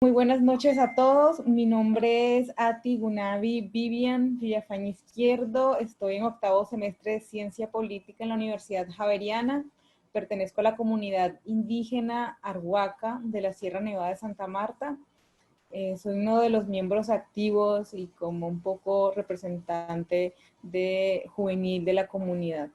Muy buenas noches a todos. Mi nombre es Ati Gunavi Vivian Villafañe Izquierdo. Estoy en octavo semestre de Ciencia Política en la Universidad Javeriana. Pertenezco a la comunidad indígena Arhuaca de la Sierra Nevada de Santa Marta. Soy uno de los miembros activos y como un poco representante juvenil de la comunidad.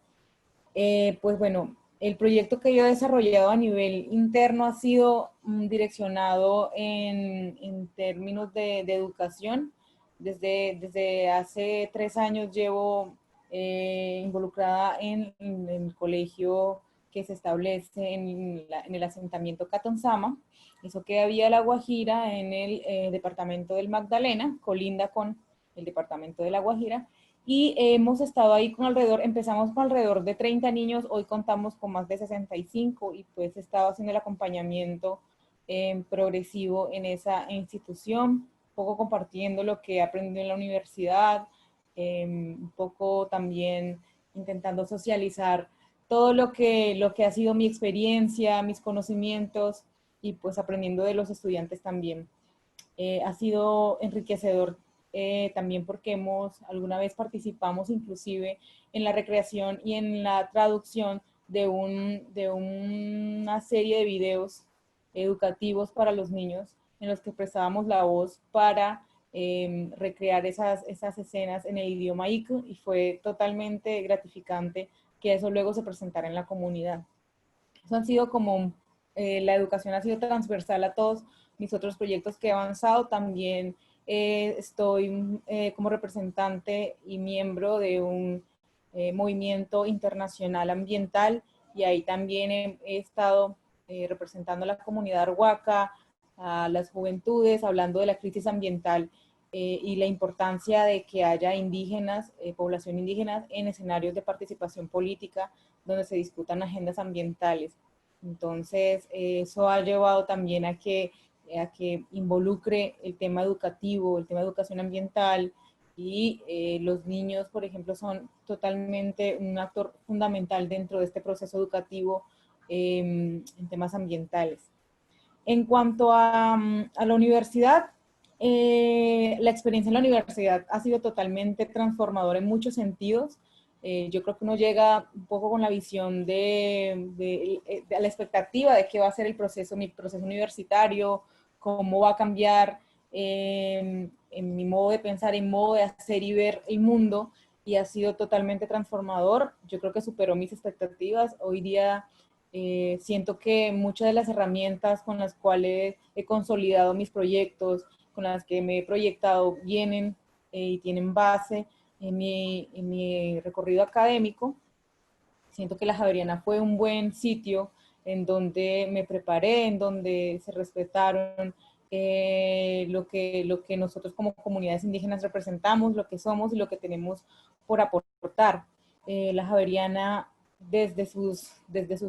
Pues bueno, el proyecto que yo he desarrollado a nivel interno ha sido direccionado en términos de educación. Desde hace 3 años llevo involucrada en el colegio que se establece en el asentamiento Catonsama. Eso queda vía La Guajira en el departamento del Magdalena, colinda con el departamento de La Guajira. Y hemos estado ahí empezamos con alrededor de 30 niños, hoy contamos con más de 65 y pues he estado haciendo el acompañamiento progresivo en esa institución, un poco compartiendo lo que he aprendido en la universidad, un poco también intentando socializar todo lo que ha sido mi experiencia, mis conocimientos y pues aprendiendo de los estudiantes también. Ha sido enriquecedor también porque alguna vez participamos inclusive en la recreación y en la traducción de una serie de videos educativos para los niños en los que prestábamos la voz para recrear esas escenas en el idioma Iku y fue totalmente gratificante que eso luego se presentara en la comunidad. Eso han sido la educación ha sido transversal a todos mis otros proyectos que he avanzado. También estoy como representante y miembro de un movimiento internacional ambiental y ahí también he estado representando a la comunidad arhuaca, a las juventudes, hablando de la crisis ambiental y la importancia de que haya indígenas, población indígena en escenarios de participación política donde se discutan agendas ambientales. Entonces, eso ha llevado también a que involucre el tema educativo, el tema de educación ambiental y los niños, por ejemplo, son totalmente un actor fundamental dentro de este proceso educativo en temas ambientales. En cuanto a la universidad, la experiencia en la universidad ha sido totalmente transformadora en muchos sentidos. Yo creo que uno llega un poco con la visión de la expectativa de qué va a ser mi proceso universitario, cómo va a cambiar en mi modo de pensar, en modo de hacer y ver el mundo, y ha sido totalmente transformador. Yo creo que superó mis expectativas. Hoy día siento que muchas de las herramientas con las cuales he consolidado mis proyectos, con las que me he proyectado, vienen y tienen base en mi recorrido académico. Siento que la Javeriana fue un buen sitio en donde me preparé, en donde se respetaron lo que nosotros como comunidades indígenas representamos, lo que somos y lo que tenemos por aportar. La Javeriana desde sus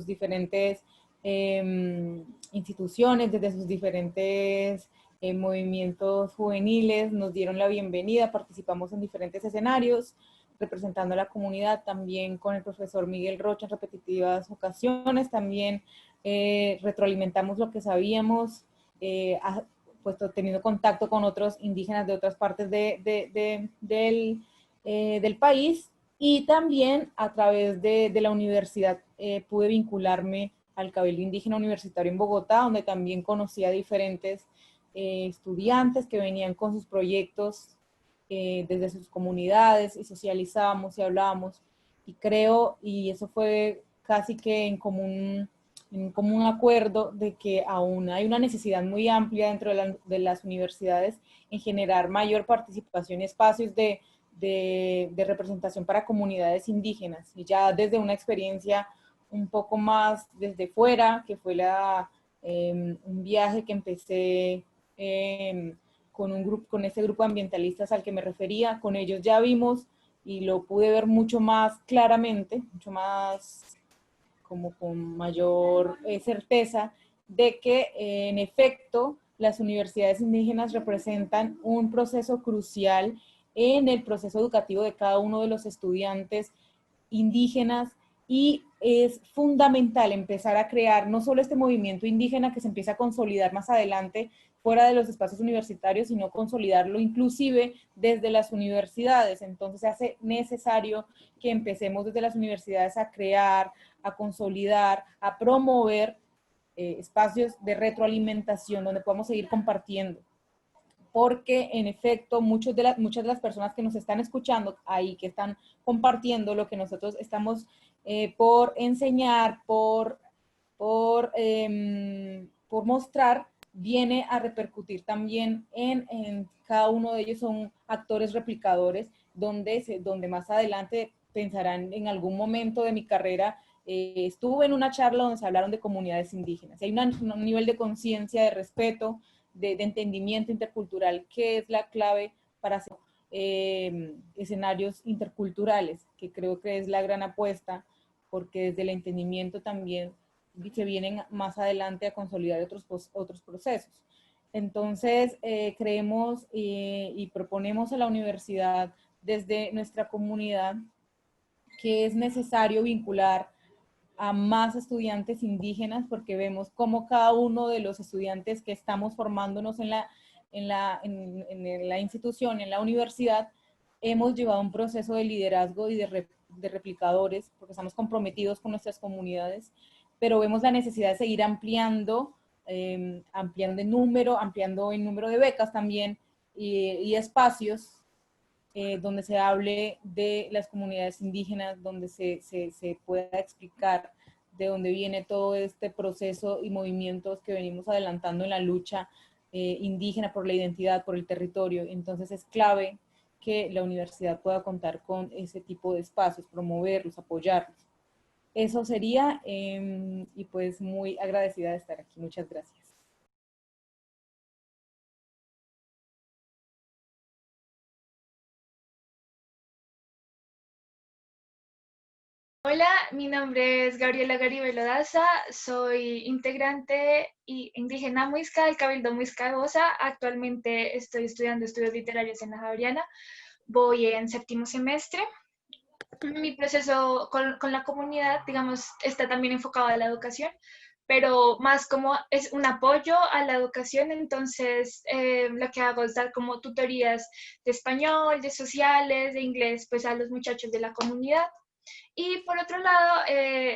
diferentes instituciones, desde sus diferentes movimientos juveniles, nos dieron la bienvenida, participamos en diferentes escenarios, representando a la comunidad, también con el profesor Miguel Rocha en repetitivas ocasiones, también retroalimentamos lo que sabíamos, puesto teniendo contacto con otros indígenas de otras partes del país, y también a través de la universidad pude vincularme al Cabildo Indígena Universitario en Bogotá, donde también conocí a diferentes estudiantes que venían con sus proyectos desde sus comunidades y socializábamos y hablábamos. Y creo, y eso fue casi que en común acuerdo, de que aún hay una necesidad muy amplia dentro de las universidades en generar mayor participación y espacios de representación para comunidades indígenas. Y ya desde una experiencia un poco más desde fuera, que fue un viaje que empecé con ese grupo de ambientalistas al que me refería, con ellos ya vimos y lo pude ver mucho más claramente, mucho más como con mayor certeza de que en efecto las universidades indígenas representan un proceso crucial en el proceso educativo de cada uno de los estudiantes indígenas y es fundamental empezar a crear no solo este movimiento indígena que se empieza a consolidar más adelante fuera de los espacios universitarios, sino consolidarlo inclusive desde las universidades. Entonces se hace necesario que empecemos desde las universidades a crear, a consolidar, a promover espacios de retroalimentación donde podamos seguir compartiendo. Porque en efecto muchas de las personas que nos están escuchando ahí, que están compartiendo lo que nosotros estamos por enseñar, por mostrar, viene a repercutir también en cada uno de ellos. Son actores replicadores donde más adelante pensarán en algún momento de mi carrera. Estuve en una charla donde se hablaron de comunidades indígenas. Hay un nivel de conciencia, de respeto, de entendimiento intercultural, que es la clave para hacer escenarios interculturales, que creo que es la gran apuesta, porque desde el entendimiento también se vienen más adelante a consolidar otros procesos. Entonces, creemos y proponemos a la universidad desde nuestra comunidad que es necesario vincular a más estudiantes indígenas, porque vemos cómo cada uno de los estudiantes que estamos formándonos en la institución, en la universidad, hemos llevado un proceso de liderazgo y de replicadores, porque estamos comprometidos con nuestras comunidades, pero vemos la necesidad de seguir ampliando en número de becas también y espacios donde se hable de las comunidades indígenas, donde se pueda explicar de dónde viene todo este proceso y movimientos que venimos adelantando en la lucha indígena por la identidad, por el territorio. Entonces es clave que la universidad pueda contar con ese tipo de espacios, promoverlos, apoyarlos. Eso sería, y pues muy agradecida de estar aquí. Muchas gracias. Hola, mi nombre es Gabriela Garibello Daza, soy integrante y indígena muisca del Cabildo Muisca Goza. Actualmente estoy estudiando estudios literarios en la Javeriana, voy en séptimo semestre. Mi proceso con la comunidad, digamos, está también enfocado a la educación, pero más como es un apoyo a la educación. Entonces lo que hago es dar como tutorías de español, de sociales, de inglés, pues a los muchachos de la comunidad. Y por otro lado,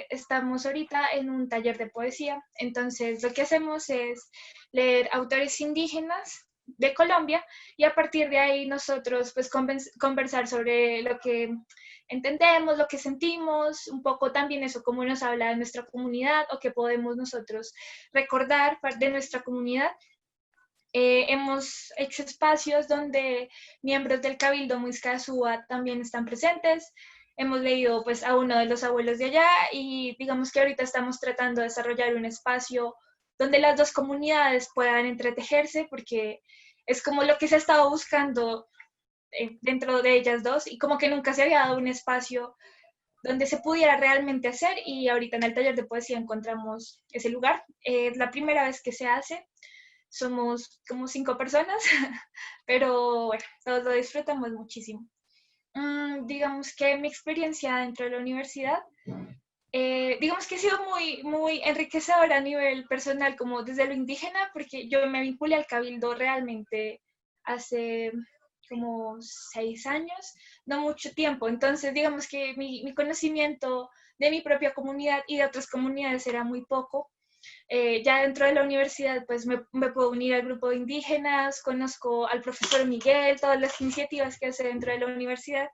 estamos ahorita en un taller de poesía. Entonces, lo que hacemos es leer autores indígenas de Colombia y a partir de ahí nosotros pues conversar sobre lo que entendemos, lo que sentimos, un poco también eso, cómo nos habla de nuestra comunidad o qué podemos nosotros recordar de nuestra comunidad. Hemos hecho espacios donde miembros del Cabildo Muisca Súa también están presentes. Hemos leído pues a uno de los abuelos de allá y digamos que ahorita estamos tratando de desarrollar un espacio donde las dos comunidades puedan entretejerse, porque es como lo que se ha estado buscando dentro de ellas dos y como que nunca se había dado un espacio donde se pudiera realmente hacer, y ahorita en el taller de poesía encontramos ese lugar. Es la primera vez que se hace, somos como 5 personas, pero bueno, todos lo disfrutamos muchísimo. Digamos que mi experiencia dentro de la universidad, digamos que ha sido muy, muy enriquecedora a nivel personal, como desde lo indígena, porque yo me vinculé al Cabildo realmente hace como 6 años, no mucho tiempo. Entonces, digamos que mi conocimiento de mi propia comunidad y de otras comunidades era muy poco. Ya dentro de la universidad, pues me puedo unir al grupo de indígenas, conozco al profesor Miguel, todas las iniciativas que hace dentro de la universidad,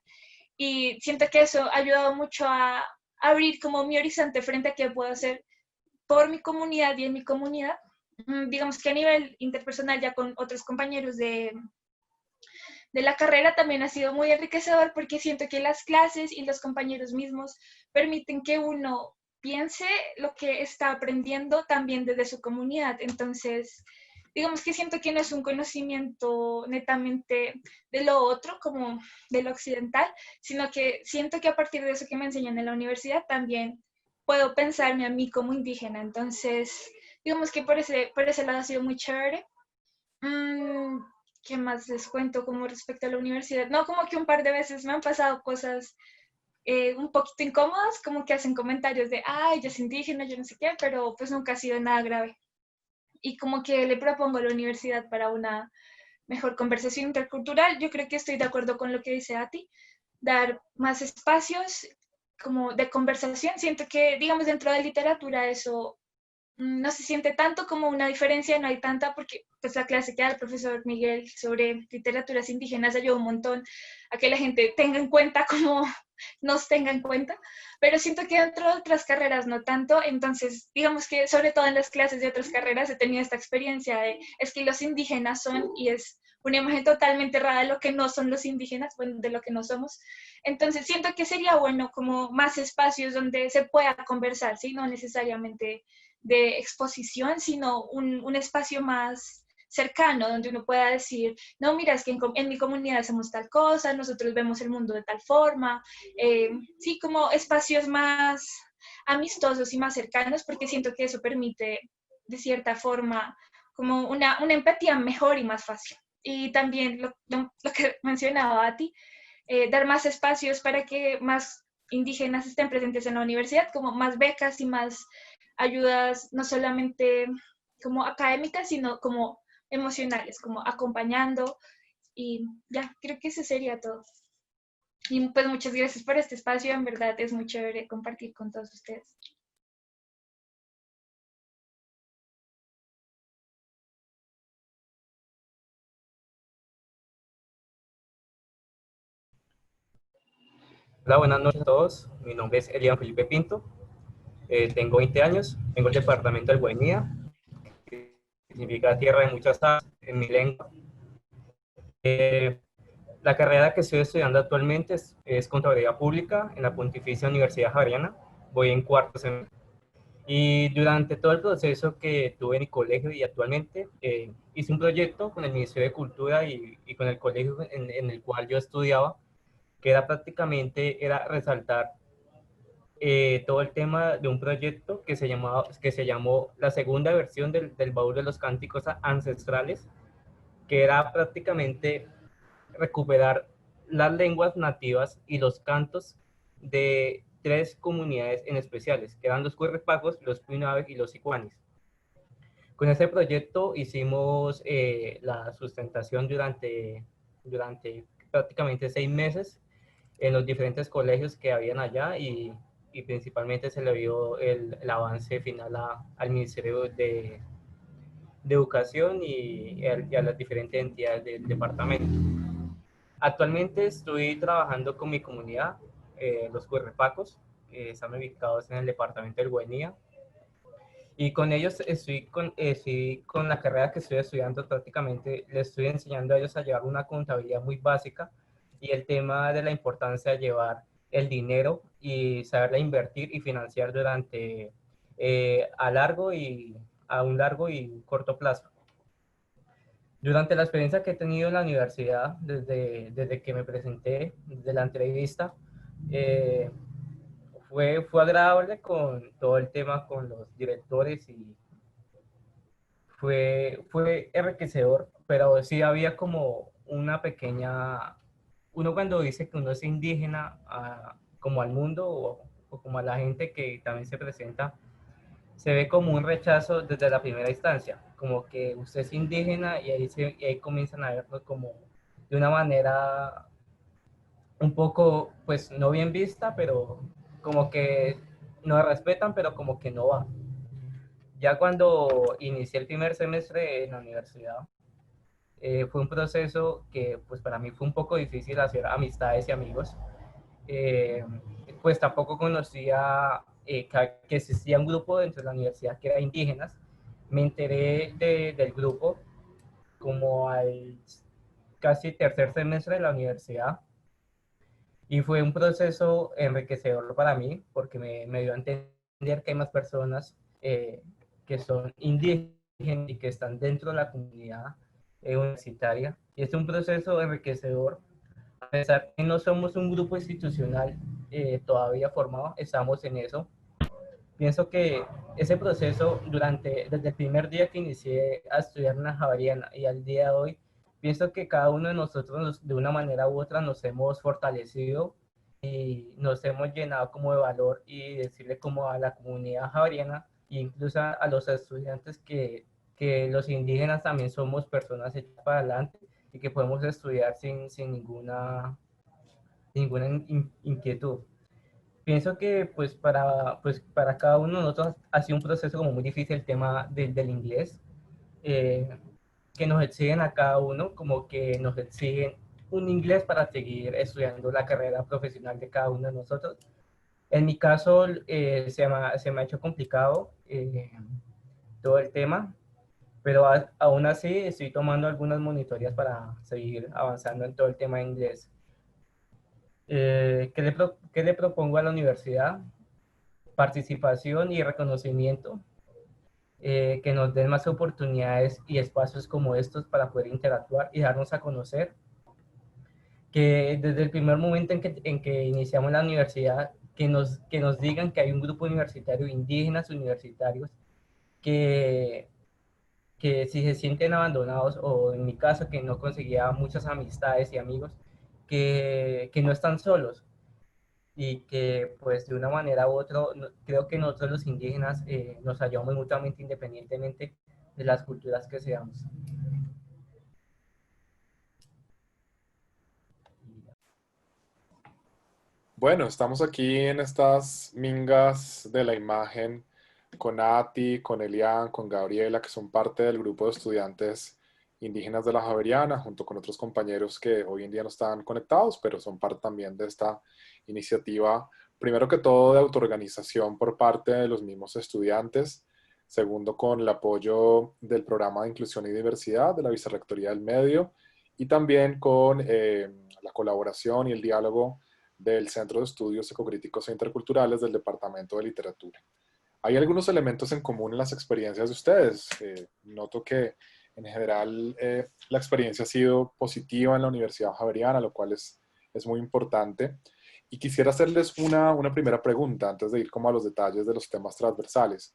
y siento que eso ha ayudado mucho a abrir como mi horizonte frente a qué puedo hacer por mi comunidad y en mi comunidad. Digamos que a nivel interpersonal, ya con otros compañeros de la carrera, también ha sido muy enriquecedor, porque siento que las clases y los compañeros mismos permiten que uno piense lo que está aprendiendo también desde su comunidad. Entonces, digamos que siento que no es un conocimiento netamente de lo otro, como de lo occidental, sino que siento que a partir de eso que me enseñan en la universidad también puedo pensarme a mí como indígena. Entonces, digamos que por ese lado ha sido muy chévere. Mm, ¿Qué más les cuento como respecto a la universidad? No, como que un par de veces me han pasado cosas un poquito incómodas, como que hacen comentarios de, ay, ella es indígena, yo no sé qué, pero pues nunca ha sido nada grave. Y como que le propongo a la universidad para una mejor conversación intercultural. Yo creo que estoy de acuerdo con lo que dice Ati, dar más espacios como de conversación. Siento que, digamos, dentro de literatura eso no se siente tanto como una diferencia, no hay tanta, porque pues la clase que da el profesor Miguel sobre literaturas indígenas ayuda un montón a que la gente tenga en cuenta como nos tenga en cuenta, pero siento que dentro de otras carreras no tanto, entonces digamos que sobre todo en las clases de otras carreras he tenido esta experiencia de, es que los indígenas son, y es una imagen totalmente errada de lo que no son los indígenas, bueno, de lo que no somos. Entonces siento que sería bueno como más espacios donde se pueda conversar, ¿sí? No necesariamente de exposición, sino un espacio más cercano, donde uno pueda decir, no, mira, es que en mi comunidad hacemos tal cosa, nosotros vemos el mundo de tal forma, sí, como espacios más amistosos y más cercanos, porque siento que eso permite, de cierta forma, como una empatía mejor y más fácil. Y también lo que mencionaba a ti, dar más espacios para que más indígenas estén presentes en la universidad, como más becas y más ayudas, no solamente como académicas, sino como emocionales, como acompañando. Y ya, creo que eso sería todo. Y pues muchas gracias por este espacio, en verdad es muy chévere compartir con todos ustedes. Hola, buenas noches a todos. Mi nombre es Elian Felipe Pinto. Tengo 20 años. Vengo del departamento del Guainía, que significa tierra de muchas aguas en mi lengua. Eh, la carrera que estoy estudiando actualmente es Contaduría Pública en la Pontificia Universidad Javeriana. Voy en cuarto semestre. Y durante todo el proceso que tuve en mi colegio y actualmente, hice un proyecto con el Ministerio de Cultura y con el colegio en el cual yo estudiaba, que era prácticamente era resaltar todo el tema de un proyecto que se llamó la segunda versión del baúl de los cánticos ancestrales, que era prácticamente recuperar las lenguas nativas y los cantos de tres comunidades en especiales, que eran los Currepagos, los Puinabes y los Sicuanis. Con ese proyecto hicimos la sustentación durante prácticamente 6 meses en los diferentes colegios que habían allá y principalmente se le vio el avance final al Ministerio de Educación y a las diferentes entidades del departamento. Actualmente estoy trabajando con mi comunidad, los Cuerrepacos, que están ubicados en el departamento del Guainía, y con ellos estoy con la carrera que estoy estudiando, prácticamente les estoy enseñando a ellos a llevar una contabilidad muy básica y el tema de la importancia de llevar el dinero y saberla invertir y financiar durante a un largo y corto plazo. Durante la experiencia que he tenido en la universidad, desde que me presenté, desde la entrevista, eh, fue agradable con todo el tema con los directores y fue enriquecedor, pero sí había como una pequeña, uno cuando dice que uno es indígena como al mundo o como a la gente que también se presenta, se ve como un rechazo desde la primera instancia, como que usted es indígena y ahí comienzan a verlo como de una manera un poco, pues no bien vista, pero como que nos respetan, pero como que no va. Ya cuando inicié el primer semestre en la universidad, fue un proceso que pues para mí fue un poco difícil hacer amistades y amigos. Eh, pues tampoco conocía que existía un grupo dentro de la universidad que era indígenas. Me enteré del grupo como al casi tercer semestre de la universidad y fue un proceso enriquecedor para mí porque me dio a entender que hay más personas que son indígenas y que están dentro de la comunidad universitaria. Y es un proceso enriquecedor. A pesar que no somos un grupo institucional todavía formado, estamos en eso. Pienso que ese proceso desde el primer día que inicié a estudiar en la Javeriana y al día de hoy, pienso que cada uno de nosotros de una manera u otra nos hemos fortalecido nos hemos llenado como de valor y decirle como a la comunidad javeriana, e incluso a los estudiantes que los indígenas también somos personas hechas para adelante y que podemos estudiar sin ninguna inquietud. Pienso que pues para cada uno de nosotros ha sido un proceso como muy difícil el tema del inglés, eh, que nos exigen a cada uno, como que nos exigen un inglés para seguir estudiando la carrera profesional de cada uno de nosotros. En mi caso, se me ha hecho complicado todo el tema, pero aún así estoy tomando algunas monitorías para seguir avanzando en todo el tema de inglés. ¿Qué le propongo a la universidad? Participación y reconocimiento, que nos den más oportunidades y espacios como estos para poder interactuar y darnos a conocer, que desde el primer momento en que iniciamos la universidad, que nos digan que hay un grupo universitario, indígenas universitarios, que, que si se sienten abandonados, o en mi caso que no conseguía muchas amistades y amigos, que no están solos, y que pues de una manera u otra creo que nosotros los indígenas nos ayudamos mutuamente independientemente de las culturas que seamos. Bueno, estamos aquí en estas mingas de la imagen con Ati, con Elian, con Gabriela, que son parte del grupo de estudiantes indígenas de la Javeriana, junto con otros compañeros que hoy en día no están conectados, pero son parte también de esta iniciativa, primero que todo de autoorganización por parte de los mismos estudiantes, segundo con el apoyo del programa de inclusión y diversidad de la Vicerrectoría del Medio, y también con la colaboración y el diálogo del Centro de Estudios Ecocríticos e Interculturales del Departamento de Literatura. Hay algunos elementos en común en las experiencias de ustedes. Noto que en general la experiencia ha sido positiva en la Universidad Javeriana, lo cual es muy importante. Y quisiera hacerles una primera pregunta antes de ir como a los detalles de los temas transversales.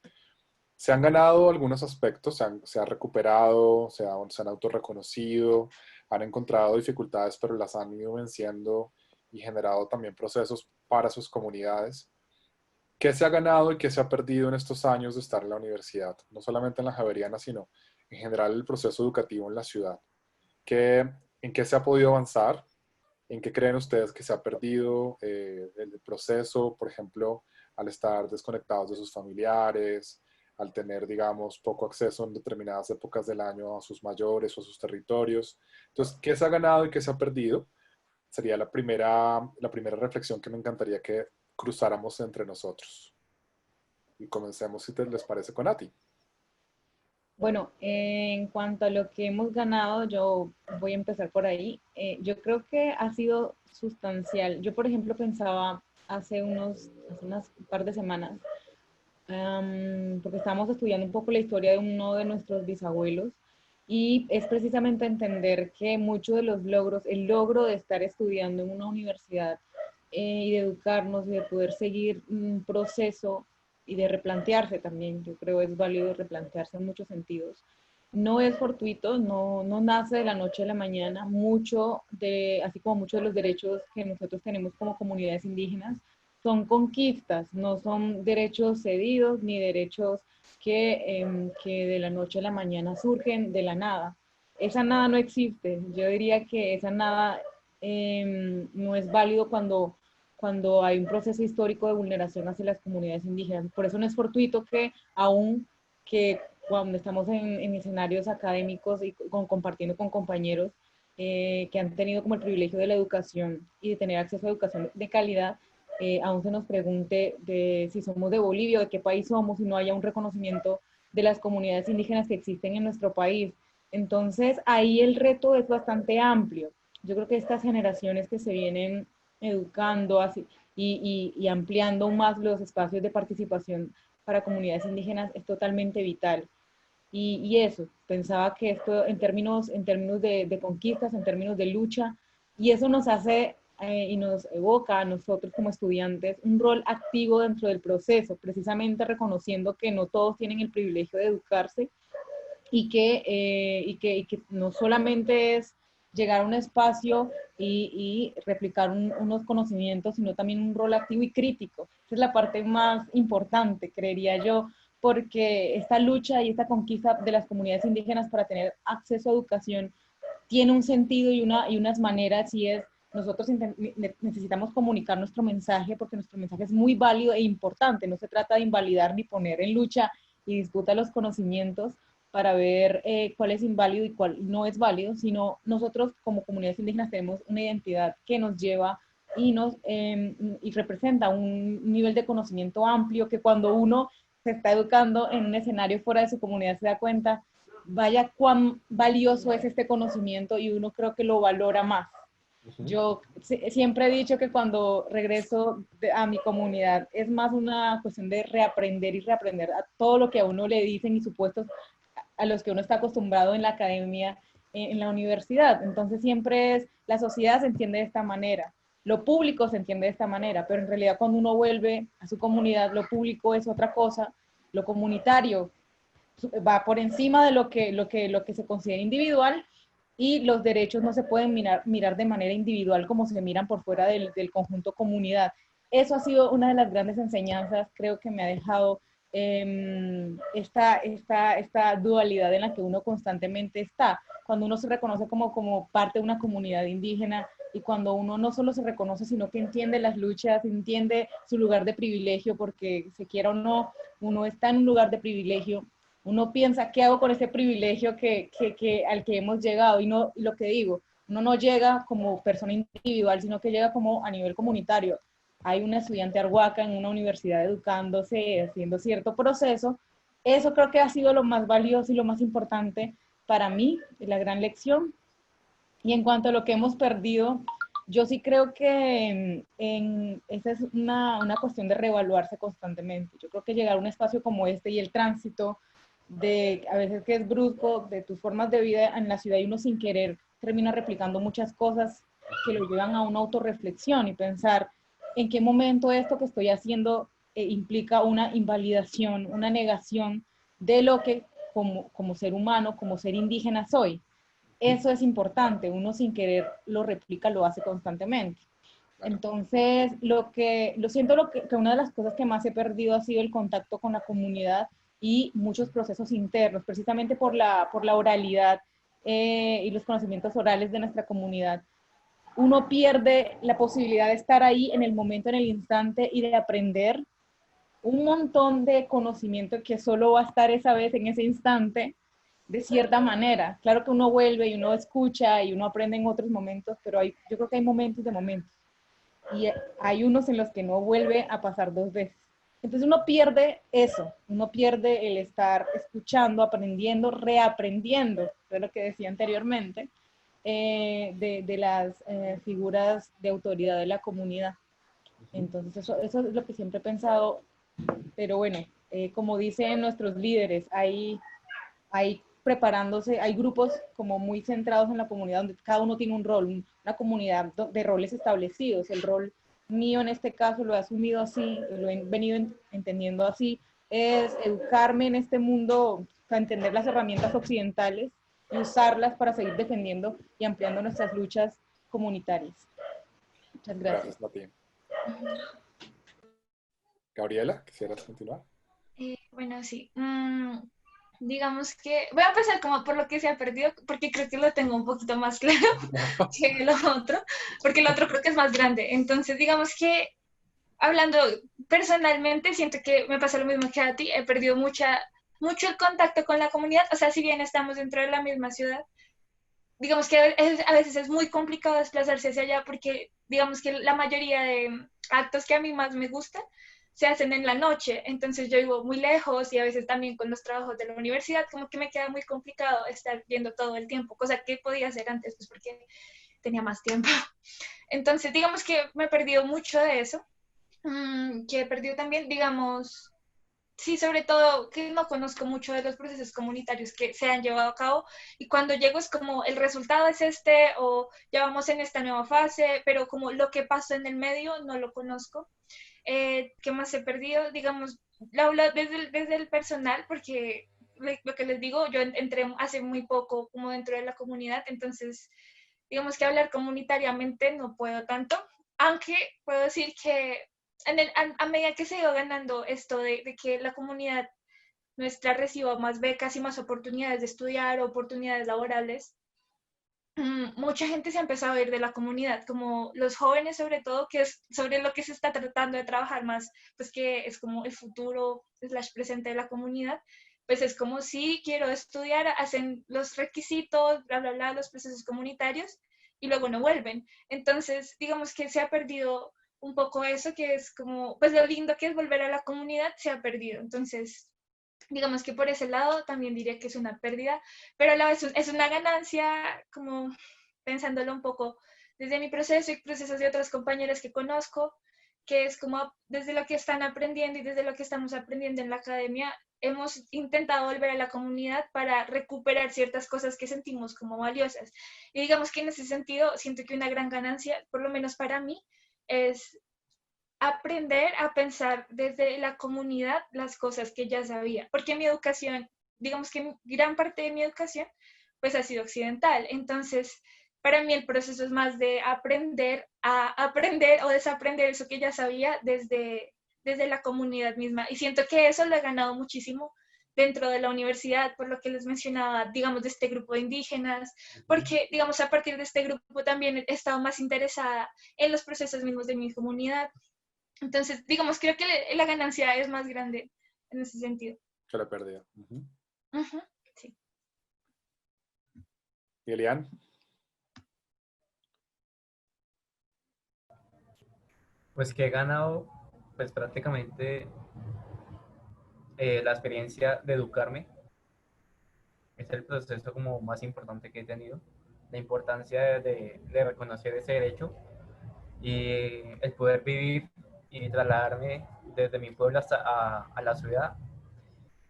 ¿Se han ganado algunos aspectos? ¿Se ha recuperado? ¿Se han autorreconocido? ¿Han encontrado dificultades pero las han ido venciendo y generado también procesos para sus comunidades? ¿Qué se ha ganado y qué se ha perdido en estos años de estar en la universidad? No solamente en la Javeriana, sino en general el proceso educativo en la ciudad. ¿En qué se ha podido avanzar? ¿En qué creen ustedes que se ha perdido el proceso, por ejemplo, al estar desconectados de sus familiares, al tener, digamos, poco acceso en determinadas épocas del año a sus mayores o a sus territorios? Entonces, ¿qué se ha ganado y qué se ha perdido? Sería la primera reflexión que me encantaría que cruzáramos entre nosotros. Y comencemos, si les parece, con Ati. Bueno, en cuanto a lo que hemos ganado, yo voy a empezar por ahí. Yo creo que ha sido sustancial. Yo, por ejemplo, pensaba hace unas par de semanas, porque estábamos estudiando un poco la historia de uno de nuestros bisabuelos, y es precisamente entender que muchos de los logros, el logro de estar estudiando en una universidad y de educarnos y de poder seguir un proceso y de replantearse también, yo creo es válido replantearse en muchos sentidos. No es fortuito, no nace de la noche a la mañana, así como muchos de los derechos que nosotros tenemos como comunidades indígenas, son conquistas, no son derechos cedidos ni derechos que de la noche a la mañana surgen de la nada. Esa nada no existe. Yo diría que esa nada no es válido cuando hay un proceso histórico de vulneración hacia las comunidades indígenas. Por eso no es fortuito que aún que cuando estamos en escenarios académicos y compartiendo con compañeros que han tenido como el privilegio de la educación y de tener acceso a educación de calidad, aún se nos pregunte de si somos de Bolivia o de qué país somos y no haya un reconocimiento de las comunidades indígenas que existen en nuestro país. Entonces, ahí el reto es bastante amplio. Yo creo que estas generaciones que se vienen educando así, y ampliando más los espacios de participación para comunidades indígenas es totalmente vital. Y eso, pensaba que esto en términos de conquistas, en términos de lucha, y eso nos hace y nos evoca a nosotros como estudiantes un rol activo dentro del proceso, precisamente reconociendo que no todos tienen el privilegio de educarse y que no solamente es llegar a un espacio y replicar unos conocimientos, sino también un rol activo y crítico. Esa es la parte más importante, creería yo, porque esta lucha y esta conquista de las comunidades indígenas para tener acceso a educación tiene un sentido y unas maneras, y es, nosotros necesitamos comunicar nuestro mensaje porque nuestro mensaje es muy válido e importante. No se trata de invalidar ni poner en lucha y disputa los conocimientos para ver cuál es inválido y cuál no es válido, sino nosotros como comunidades indígenas tenemos una identidad que nos lleva y representa un nivel de conocimiento amplio que cuando uno se está educando en un escenario fuera de su comunidad se da cuenta, vaya cuán valioso es este conocimiento y uno creo que lo valora más. Yo siempre he dicho que cuando regreso a mi comunidad es más una cuestión de reaprender y reaprender a todo lo que a uno le dicen y supuestos a los que uno está acostumbrado en la academia, en la universidad. Entonces siempre es, la sociedad se entiende de esta manera, lo público se entiende de esta manera, pero en realidad cuando uno vuelve a su comunidad, lo público es otra cosa, lo comunitario va por encima de lo que se considera individual y los derechos no se pueden mirar de manera individual como se miran por fuera del conjunto comunidad. Eso ha sido una de las grandes enseñanzas, creo que me ha dejado esta dualidad en la que uno constantemente está. Cuando uno se reconoce como parte de una comunidad indígena y cuando uno no solo se reconoce, sino que entiende las luchas, entiende su lugar de privilegio, porque se quiera o no, uno está en un lugar de privilegio, uno piensa, ¿qué hago con ese privilegio al que hemos llegado? Y no, lo que digo, uno no llega como persona individual, sino que llega como a nivel comunitario. Hay una estudiante arhuaca en una universidad educándose, haciendo cierto proceso. Eso creo que ha sido lo más valioso y lo más importante para mí, la gran lección. Y en cuanto a lo que hemos perdido, yo sí creo que esa es una cuestión de reevaluarse constantemente. Yo creo que llegar a un espacio como este y el tránsito de a veces que es brusco, de tus formas de vida en la ciudad y uno sin querer termina replicando muchas cosas que lo llevan a una autorreflexión y pensar en qué momento esto que estoy haciendo implica una invalidación, una negación de lo que como ser humano, como ser indígena soy. Eso es importante, uno sin querer lo replica, lo hace constantemente. Entonces, lo siento que una de las cosas que más he perdido ha sido el contacto con la comunidad y muchos procesos internos, precisamente por la oralidad y los conocimientos orales de nuestra comunidad. Uno pierde la posibilidad de estar ahí en el momento, en el instante y de aprender un montón de conocimiento que solo va a estar esa vez en ese instante, de cierta manera. Claro que uno vuelve y uno escucha y uno aprende en otros momentos, pero yo creo que hay momentos de momentos. Y hay unos en los que no vuelve a pasar dos veces. Entonces uno pierde eso, uno pierde el estar escuchando, aprendiendo, reaprendiendo, es lo que decía anteriormente, de las figuras de autoridad de la comunidad. Entonces eso es lo que siempre he pensado, pero bueno, como dicen nuestros líderes, hay preparándose, hay grupos como muy centrados en la comunidad donde cada uno tiene un rol, una comunidad de roles establecidos. El rol mío en este caso lo he asumido así, lo he venido entendiendo así, es educarme en este mundo, para entender las herramientas occidentales y usarlas para seguir defendiendo y ampliando nuestras luchas comunitarias. Muchas gracias. Gracias, Nati. Gabriela, ¿quisieras continuar? Bueno, sí. Digamos que voy a empezar como por lo que se ha perdido, porque creo que lo tengo un poquito más claro que lo otro, porque el otro creo que es más grande. Entonces, digamos que hablando personalmente, siento que me pasa lo mismo que a ti, he perdido mucho el contacto con la comunidad, o sea, si bien estamos dentro de la misma ciudad, digamos que a veces es muy complicado desplazarse hacia allá porque digamos que la mayoría de actos que a mí más me gustan se hacen en la noche, entonces yo vivo muy lejos y a veces también con los trabajos de la universidad como que me queda muy complicado estar viendo todo el tiempo, cosa que podía hacer antes pues porque tenía más tiempo. Entonces digamos que me he perdido mucho de eso, que he perdido también, digamos, sí, sobre todo que no conozco mucho de los procesos comunitarios que se han llevado a cabo y cuando llego es como el resultado es este o ya vamos en esta nueva fase, pero como lo que pasó en el medio no lo conozco. ¿Qué más he perdido? Digamos, lo hablo desde el personal porque lo que les digo, yo entré hace muy poco como dentro de la comunidad, entonces digamos que hablar comunitariamente no puedo tanto, aunque puedo decir que a medida que se ha ido ganando esto de que la comunidad nuestra reciba más becas y más oportunidades de estudiar, oportunidades laborales, mucha gente se ha empezado a ir de la comunidad, como los jóvenes sobre todo, que es sobre lo que se está tratando de trabajar más, pues que es como el futuro slash presente de la comunidad, pues es como si quiero estudiar, hacen los requisitos, bla, bla, bla, los procesos comunitarios y luego no vuelven. Entonces, digamos que se ha perdido un poco eso, que es como, pues lo lindo que es volver a la comunidad se ha perdido. Entonces, digamos que por ese lado también diría que es una pérdida, pero a la vez es una ganancia, como pensándolo un poco desde mi proceso y procesos de otras compañeras que conozco, que es como desde lo que están aprendiendo y desde lo que estamos aprendiendo en la academia, hemos intentado volver a la comunidad para recuperar ciertas cosas que sentimos como valiosas. Y digamos que en ese sentido siento que una gran ganancia, por lo menos para mí, es aprender a pensar desde la comunidad las cosas que ya sabía, porque mi educación, digamos que gran parte de mi educación, pues ha sido occidental. Entonces, para mí el proceso es más de aprender a aprender o desaprender eso que ya sabía desde la comunidad misma. Y siento que eso lo he ganado muchísimo dentro de la universidad, por lo que les mencionaba, digamos, de este grupo de indígenas, porque, digamos, a partir de este grupo también he estado más interesada en los procesos mismos de mi comunidad. Entonces, digamos, creo que la ganancia es más grande en ese sentido. Que la pérdida. Sí. ¿Y Elian? Pues que he ganado, pues prácticamente la experiencia de educarme. Es el proceso como más importante que he tenido. La importancia de reconocer ese derecho y el poder vivir y trasladarme desde mi pueblo hasta a la ciudad.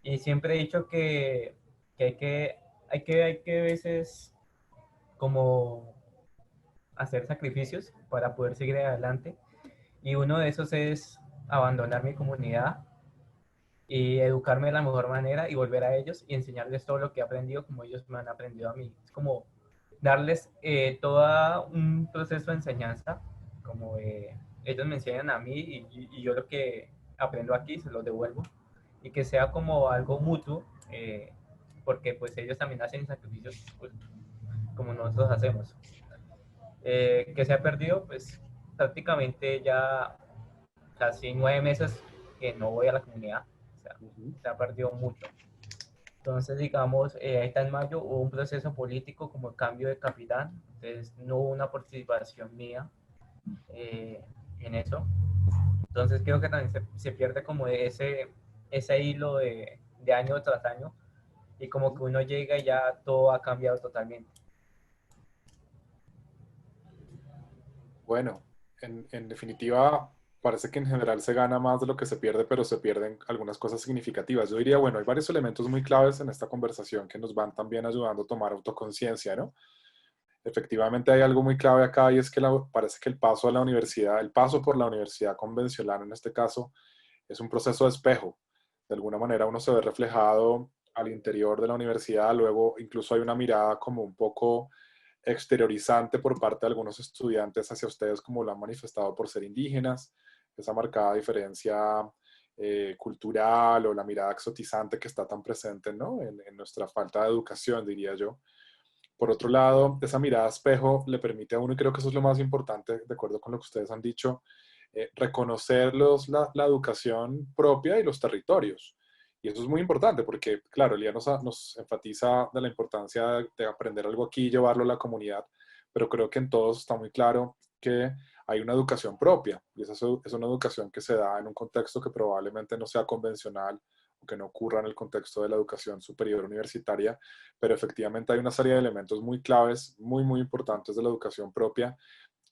Y siempre he dicho que hay que a veces como hacer sacrificios para poder seguir adelante. Y uno de esos es abandonar mi comunidad y educarme de la mejor manera y volver a ellos y enseñarles todo lo que he aprendido como ellos me han aprendido a mí. Es como darles todo un proceso de enseñanza, como ellos me enseñan a mí y yo lo que aprendo aquí se los devuelvo y que sea como algo mutuo, porque pues ellos también hacen sacrificios pues, como nosotros hacemos. Que se ha perdido pues prácticamente ya casi 9 meses que no voy a la comunidad, o sea, se ha perdido mucho. Entonces, digamos, ahorita en mayo hubo un proceso político como el cambio de capitán, entonces no hubo una participación mía en eso. Entonces creo que también se pierde como ese hilo de año tras año y como que uno llega y ya todo ha cambiado totalmente. Bueno, en definitiva, parece que en general se gana más de lo que se pierde, pero se pierden algunas cosas significativas. Yo diría, bueno, hay varios elementos muy claves en esta conversación que nos van también ayudando a tomar autoconciencia, ¿no? Efectivamente hay algo muy clave acá y es que parece que el paso a la universidad, el paso por la universidad convencional en este caso, es un proceso de espejo. De alguna manera uno se ve reflejado al interior de la universidad, luego incluso hay una mirada como un poco exteriorizante por parte de algunos estudiantes hacia ustedes, como lo han manifestado por ser indígenas, esa marcada diferencia cultural o la mirada exotizante que está tan presente, ¿no? en nuestra falta de educación, diría yo. Por otro lado, esa mirada espejo le permite a uno, y creo que eso es lo más importante, de acuerdo con lo que ustedes han dicho, reconocer la educación propia y los territorios. Y eso es muy importante porque, claro, Elías nos enfatiza de la importancia de aprender algo aquí y llevarlo a la comunidad, pero creo que en todos está muy claro que hay una educación propia y esa es una educación que se da en un contexto que probablemente no sea convencional o que no ocurra en el contexto de la educación superior universitaria, pero efectivamente hay una serie de elementos muy claves, muy, muy importantes de la educación propia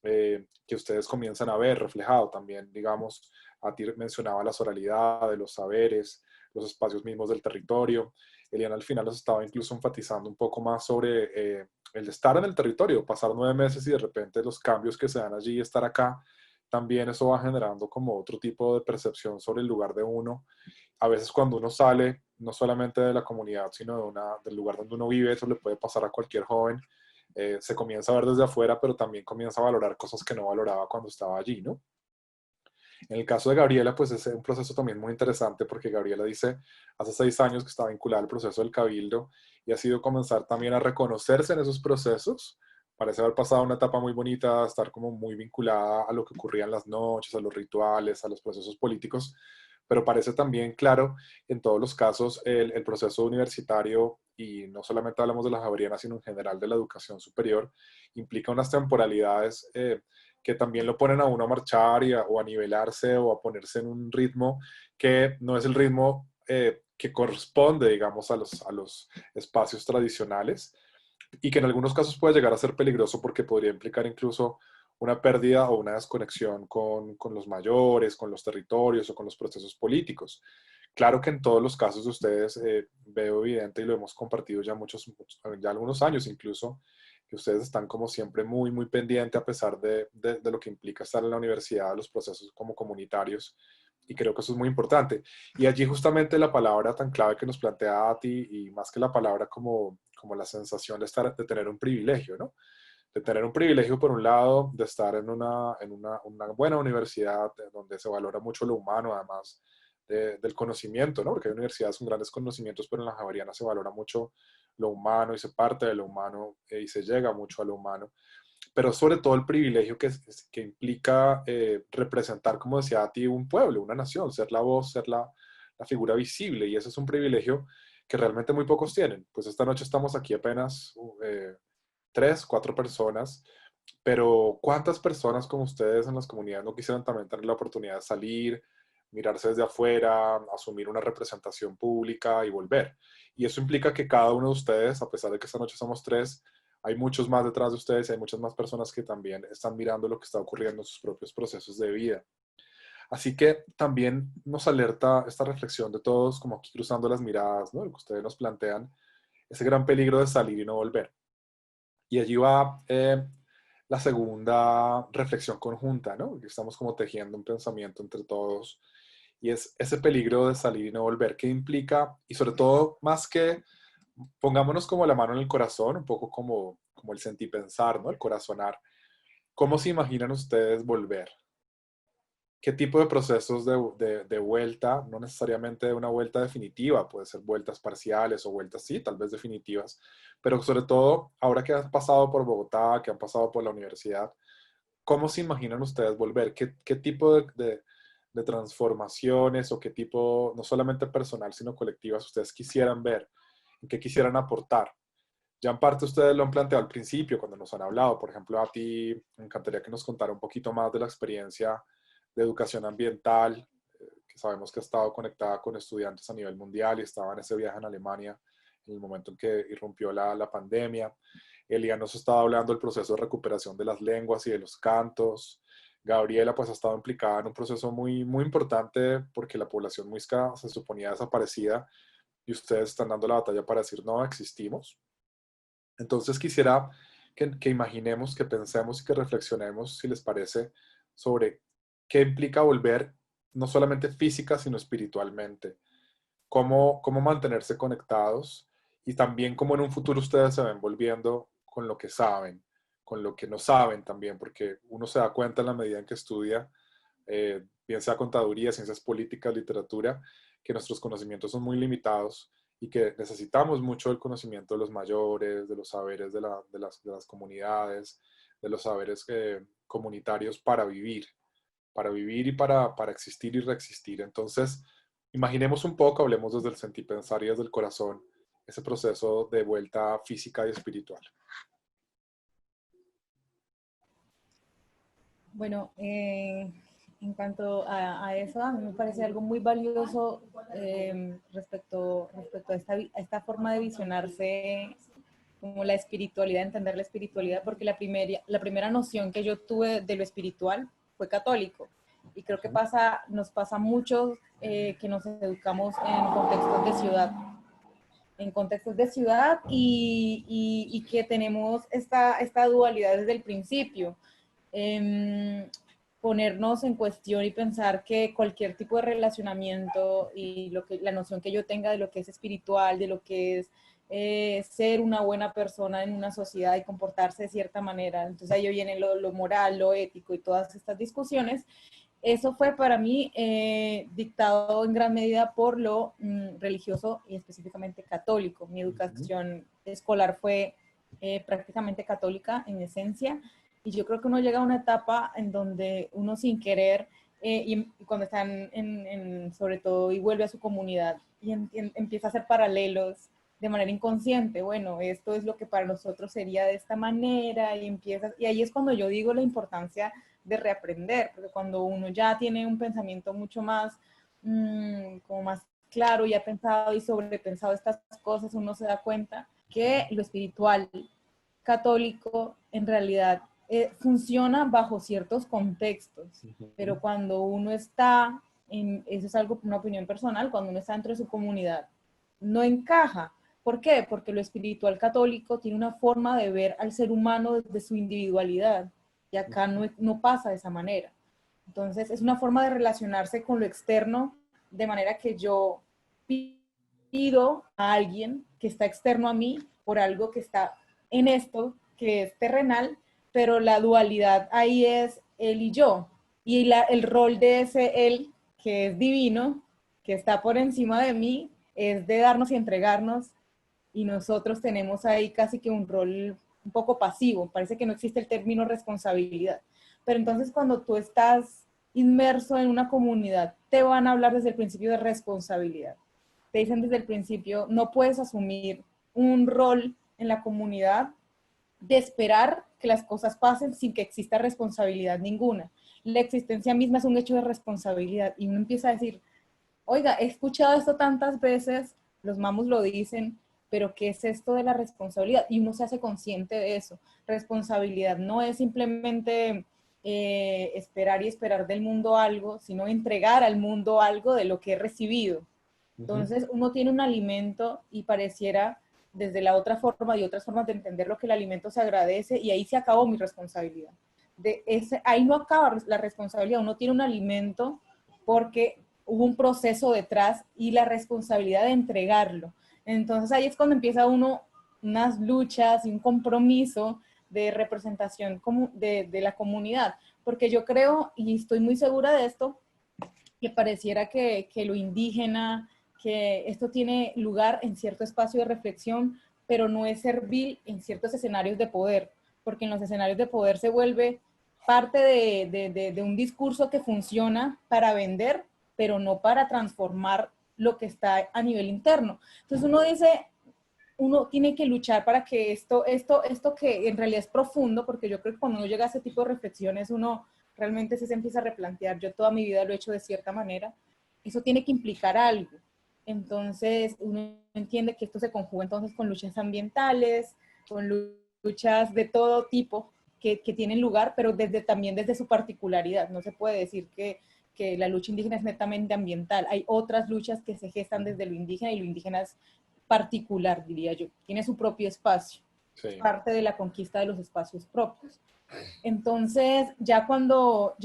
que ustedes comienzan a ver reflejado también, digamos, a ti mencionaba las oralidades, los saberes, los espacios mismos del territorio. Eliana al final nos estaba incluso enfatizando un poco más sobre el estar en el territorio, pasar 9 meses y de repente los cambios que se dan allí y estar acá, también eso va generando como otro tipo de percepción sobre el lugar de uno. A veces cuando uno sale, no solamente de la comunidad, sino del lugar donde uno vive, eso le puede pasar a cualquier joven, se comienza a ver desde afuera, pero también comienza a valorar cosas que no valoraba cuando estaba allí, ¿no? En el caso de Gabriela, pues es un proceso también muy interesante porque Gabriela dice, hace 6 años que está vinculada al proceso del Cabildo y ha sido comenzar también a reconocerse en esos procesos. Parece haber pasado una etapa muy bonita, estar como muy vinculada a lo que ocurría en las noches, a los rituales, a los procesos políticos, pero parece también claro en todos los casos el proceso universitario, y no solamente hablamos de la Javeriana, sino en general de la educación superior, implica unas temporalidades que también lo ponen a uno a marchar o a nivelarse o a ponerse en un ritmo que no es el ritmo que corresponde, digamos, a los espacios tradicionales, y que en algunos casos puede llegar a ser peligroso porque podría implicar incluso una pérdida o una desconexión con los mayores, con los territorios o con los procesos políticos. Claro que en todos los casos de ustedes veo evidente, y lo hemos compartido ya ya algunos años incluso, que ustedes están como siempre muy, muy pendientes a pesar de lo que implica estar en la universidad, los procesos como comunitarios, y creo que eso es muy importante. Y allí justamente la palabra tan clave que nos plantea Ati, y más que la palabra como la sensación de tener un privilegio, ¿no? De tener un privilegio por un lado, de estar en una buena universidad donde se valora mucho lo humano, además del conocimiento, ¿no? Porque hay universidades con grandes conocimientos, pero en la Javeriana se valora mucho lo humano y se parte de lo humano y se llega mucho a lo humano. Pero sobre todo el privilegio que implica representar, como decía a ti, un pueblo, una nación, ser la voz, ser la figura visible, y ese es un privilegio que realmente muy pocos tienen. Pues esta noche estamos aquí apenas 3, 4 personas, pero ¿cuántas personas como ustedes en las comunidades no quisieran también tener la oportunidad de salir, mirarse desde afuera, asumir una representación pública y volver? Y eso implica que cada uno de ustedes, a pesar de que esta noche somos 3, hay muchos más detrás de ustedes y hay muchas más personas que también están mirando lo que está ocurriendo en sus propios procesos de vida. Así que también nos alerta esta reflexión de todos, como aquí cruzando las miradas, ¿no? Lo que ustedes nos plantean, ese gran peligro de salir y no volver. Y allí va la segunda reflexión conjunta, ¿no? Que estamos como tejiendo un pensamiento entre todos, y es ese peligro de salir y no volver. ¿Qué implica? Y sobre todo, más que pongámonos como la mano en el corazón, un poco como el sentipensar, ¿no? El corazonar. ¿Cómo se imaginan ustedes volver? ¿Qué tipo de procesos de vuelta? No necesariamente de una vuelta definitiva, puede ser vueltas parciales o vueltas, sí, tal vez definitivas, pero sobre todo, ahora que han pasado por Bogotá, que han pasado por la universidad, ¿cómo se imaginan ustedes volver? ¿Qué tipo de transformaciones o qué tipo, no solamente personal, sino colectivas, ustedes quisieran ver? ¿En qué quisieran aportar? Ya en parte ustedes lo han planteado al principio cuando nos han hablado. Por ejemplo, a ti me encantaría que nos contara un poquito más de la experiencia de educación ambiental, que sabemos que ha estado conectada con estudiantes a nivel mundial y estaba en ese viaje en Alemania en el momento en que irrumpió la pandemia. Elia nos estaba hablando del proceso de recuperación de las lenguas y de los cantos. Gabriela pues ha estado implicada en un proceso muy, muy importante porque la población muisca se suponía desaparecida y ustedes están dando la batalla para decir no, existimos. Entonces quisiera que imaginemos, que pensemos y que reflexionemos, si les parece, sobre qué implica volver no solamente física, sino espiritualmente. Cómo mantenerse conectados, y también cómo en un futuro ustedes se ven volviendo con lo que saben, con lo que no saben también, porque uno se da cuenta en la medida en que estudia, bien sea contaduría, ciencias políticas, literatura, que nuestros conocimientos son muy limitados y que necesitamos mucho el conocimiento de los mayores, de los saberes de las comunidades, de los saberes comunitarios para vivir y para existir y reexistir. Entonces, imaginemos un poco, hablemos desde el sentir, pensar y desde el corazón, ese proceso de vuelta física y espiritual. Bueno, en cuanto a eso, a mí me parece algo muy valioso respecto a esta forma de visionarse como la espiritualidad, entender la espiritualidad, porque la primera noción que yo tuve de lo espiritual fue católico. Y creo que nos pasa mucho que nos educamos en contextos de ciudad y que tenemos esta dualidad desde el principio. Ponernos en cuestión y pensar que cualquier tipo de relacionamiento y la noción que yo tenga de lo que es espiritual, de lo que es ser una buena persona en una sociedad y comportarse de cierta manera. Entonces ahí viene lo moral, lo ético y todas estas discusiones. Eso fue para mí dictado en gran medida por lo religioso y específicamente católico. Mi educación escolar fue prácticamente católica en esencia, y yo creo que uno llega a una etapa en donde uno sin querer, y cuando están sobre todo, y vuelve a su comunidad y empieza a hacer paralelos de manera inconsciente. Bueno, esto es lo que para nosotros sería de esta manera, y ahí es cuando yo digo la importancia de reaprender, porque cuando uno ya tiene un pensamiento mucho más, como más claro, y ha pensado y sobrepensado estas cosas, uno se da cuenta que lo espiritual católico en realidad funciona bajo ciertos contextos, pero cuando uno está, eso es algo, una opinión personal, cuando uno está dentro de su comunidad, no encaja. ¿Por qué? Porque lo espiritual católico tiene una forma de ver al ser humano desde su individualidad, y acá no pasa de esa manera. Entonces es una forma de relacionarse con lo externo, de manera que yo pido a alguien que está externo a mí por algo que está en esto, que es terrenal, pero la dualidad ahí es él y yo, y el rol de ese él, que es divino, que está por encima de mí, es de darnos y entregarnos, y nosotros tenemos ahí casi que un rol un poco pasivo. Parece que no existe el término responsabilidad, pero entonces cuando tú estás inmerso en una comunidad, te van a hablar desde el principio de responsabilidad. Te dicen desde el principio, no puedes asumir un rol en la comunidad de esperar que las cosas pasen sin que exista responsabilidad ninguna. La existencia misma es un hecho de responsabilidad, y uno empieza a decir, oiga, he escuchado esto tantas veces, los mamos lo dicen, pero ¿qué es esto de la responsabilidad? Y uno se hace consciente de eso. Responsabilidad no es simplemente esperar y esperar del mundo algo, sino entregar al mundo algo de lo que he recibido. Entonces uno tiene un alimento, y pareciera desde la otra forma y otras formas de entender lo que el alimento se agradece, y ahí se acabó mi responsabilidad. Ahí no acaba la responsabilidad, uno tiene un alimento porque hubo un proceso detrás y la responsabilidad de entregarlo. Entonces ahí es cuando empieza uno unas luchas y un compromiso de representación de la comunidad, porque yo creo, y estoy muy segura de esto, que pareciera que lo indígena, que esto tiene lugar en cierto espacio de reflexión, pero no es servil en ciertos escenarios de poder, porque en los escenarios de poder se vuelve parte de un discurso que funciona para vender, pero no para transformar lo que está a nivel interno. Entonces uno dice, uno tiene que luchar para que esto que en realidad es profundo, porque yo creo que cuando uno llega a ese tipo de reflexiones, uno realmente se empieza a replantear. Yo toda mi vida lo he hecho de cierta manera, eso tiene que implicar algo. Entonces uno entiende que esto se conjuga entonces con luchas ambientales, con luchas de todo tipo que tienen lugar, pero también desde su particularidad. No se puede decir que la lucha indígena es netamente ambiental. Hay otras luchas que se gestan desde lo indígena, y lo indígena es particular, diría yo. Tiene su propio espacio. Sí. Parte de la conquista de los espacios propios. Entonces, ya cuando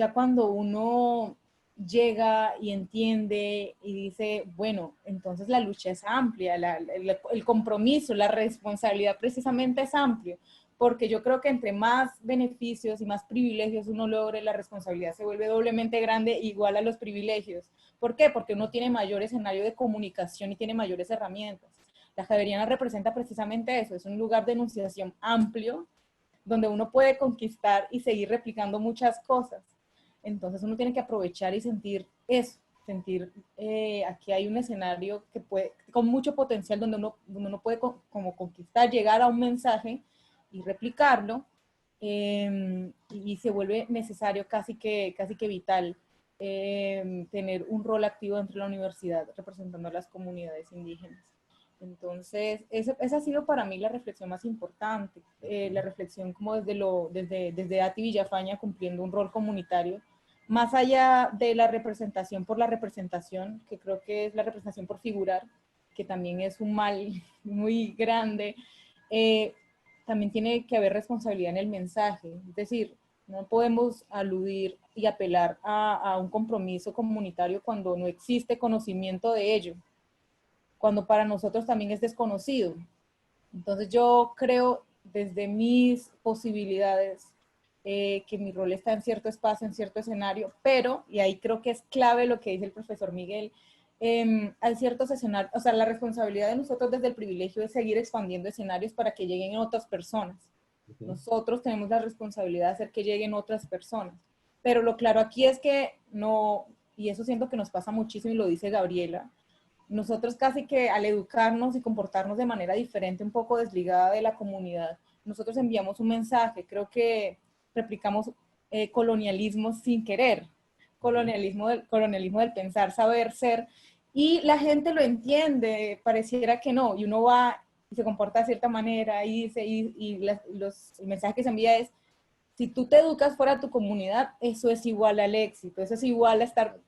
uno llega y entiende y dice, bueno, entonces la lucha es amplia, el compromiso, la responsabilidad precisamente es amplio, porque yo creo que entre más beneficios y más privilegios uno logre, la responsabilidad se vuelve doblemente grande, igual a los privilegios. ¿Por qué? Porque uno tiene mayor escenario de comunicación y tiene mayores herramientas. La Javeriana representa precisamente eso, es un lugar de enunciación amplio, donde uno puede conquistar y seguir replicando muchas cosas. Entonces uno tiene que aprovechar y sentir eso, sentir aquí hay un escenario que con mucho potencial, donde uno puede como conquistar, llegar a un mensaje y replicarlo, y se vuelve necesario, casi que vital, tener un rol activo dentro de la universidad representando a las comunidades indígenas. Entonces, esa ha sido para mí la reflexión más importante, la reflexión como desde Ati Villafaña, cumpliendo un rol comunitario, más allá de la representación por la representación, que creo que es la representación por figurar, que también es un mal muy grande. También tiene que haber responsabilidad en el mensaje, es decir, no podemos aludir y apelar a un compromiso comunitario cuando no existe conocimiento de ello, cuando para nosotros también es desconocido. Entonces yo creo desde mis posibilidades que mi rol está en cierto espacio, en cierto escenario, pero, y ahí creo que es clave lo que dice el profesor Miguel, hay ciertos escenarios, o sea, la responsabilidad de nosotros desde el privilegio es seguir expandiendo escenarios para que lleguen otras personas. Nosotros tenemos la responsabilidad de hacer que lleguen otras personas. Pero lo claro aquí es que no, y eso siento que nos pasa muchísimo y lo dice Gabriela, nosotros casi que al educarnos y comportarnos de manera diferente, un poco desligada de la comunidad, nosotros enviamos un mensaje, creo que replicamos colonialismo sin querer, colonialismo del pensar, saber, ser, y la gente lo entiende, pareciera que no, y uno va y se comporta de cierta manera y dice, el mensaje que se envía es, si tú te educas fuera de tu comunidad, eso es igual al éxito, eso es igual a estar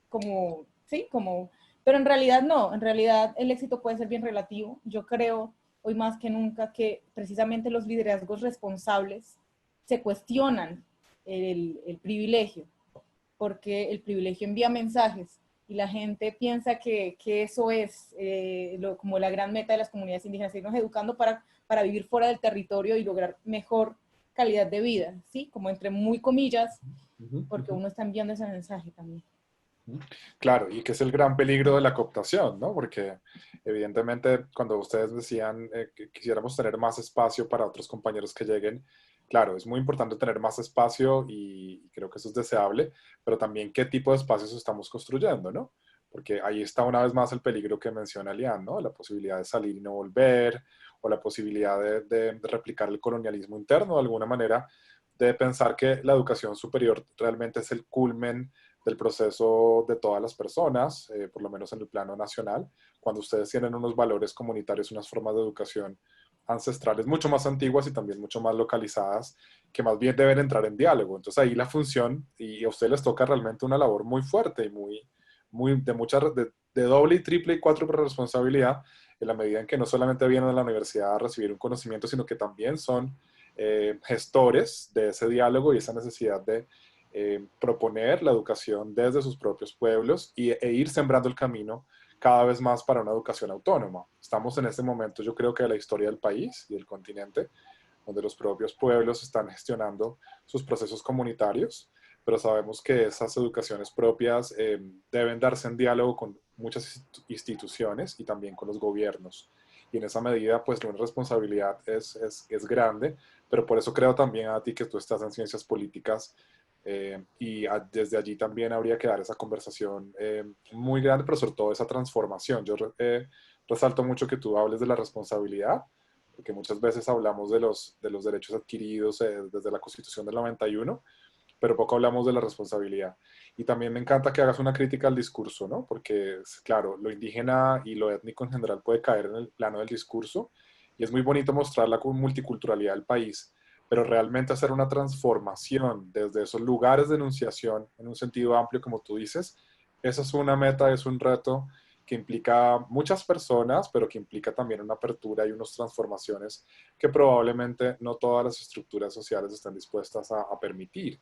como, sí, como, pero en realidad no, en realidad el éxito puede ser bien relativo. Yo creo hoy más que nunca que precisamente los liderazgos responsables se cuestionan el privilegio, porque el privilegio envía mensajes y la gente piensa que eso es como la gran meta de las comunidades indígenas, irnos educando para vivir fuera del territorio y lograr mejor calidad de vida, ¿sí? Como entre muy comillas, porque uno está enviando ese mensaje también. Claro, y que es el gran peligro de la cooptación, ¿no? Porque evidentemente cuando ustedes decían que quisiéramos tener más espacio para otros compañeros que lleguen, claro, es muy importante tener más espacio y creo que eso es deseable, pero también qué tipo de espacios estamos construyendo, ¿no? Porque ahí está una vez más el peligro que menciona Lian, ¿no? La posibilidad de salir y no volver, o la posibilidad de replicar el colonialismo interno de alguna manera, de pensar que la educación superior realmente es el culmen del proceso de todas las personas, por lo menos en el plano nacional, cuando ustedes tienen unos valores comunitarios, unas formas de educación ancestrales mucho más antiguas y también mucho más localizadas, que más bien deben entrar en diálogo. Entonces ahí la función, y a ustedes les toca realmente una labor muy fuerte y muy de doble y triple y cuádruple responsabilidad, en la medida en que no solamente vienen a la universidad a recibir un conocimiento, sino que también son gestores de ese diálogo y esa necesidad de proponer la educación desde sus propios pueblos e ir sembrando el camino cada vez más para una educación autónoma. Estamos en este momento, yo creo que de la historia del país y del continente, donde los propios pueblos están gestionando sus procesos comunitarios, pero sabemos que esas educaciones propias deben darse en diálogo con muchas instituciones y también con los gobiernos. Y en esa medida, pues, la responsabilidad es grande, pero por eso creo también a ti que tú estás en ciencias políticas desde allí también habría que dar esa conversación muy grande, pero sobre todo esa transformación. Yo resalto mucho que tú hables de la responsabilidad, porque muchas veces hablamos de los derechos adquiridos desde la Constitución del 91, pero poco hablamos de la responsabilidad. Y también me encanta que hagas una crítica al discurso, ¿no? Porque, claro, lo indígena y lo étnico en general puede caer en el plano del discurso, y es muy bonito mostrar la multiculturalidad del país, pero realmente hacer una transformación desde esos lugares de enunciación en un sentido amplio, como tú dices, esa es una meta, es un reto que implica muchas personas, pero que implica también una apertura y unas transformaciones que probablemente no todas las estructuras sociales están dispuestas a permitir.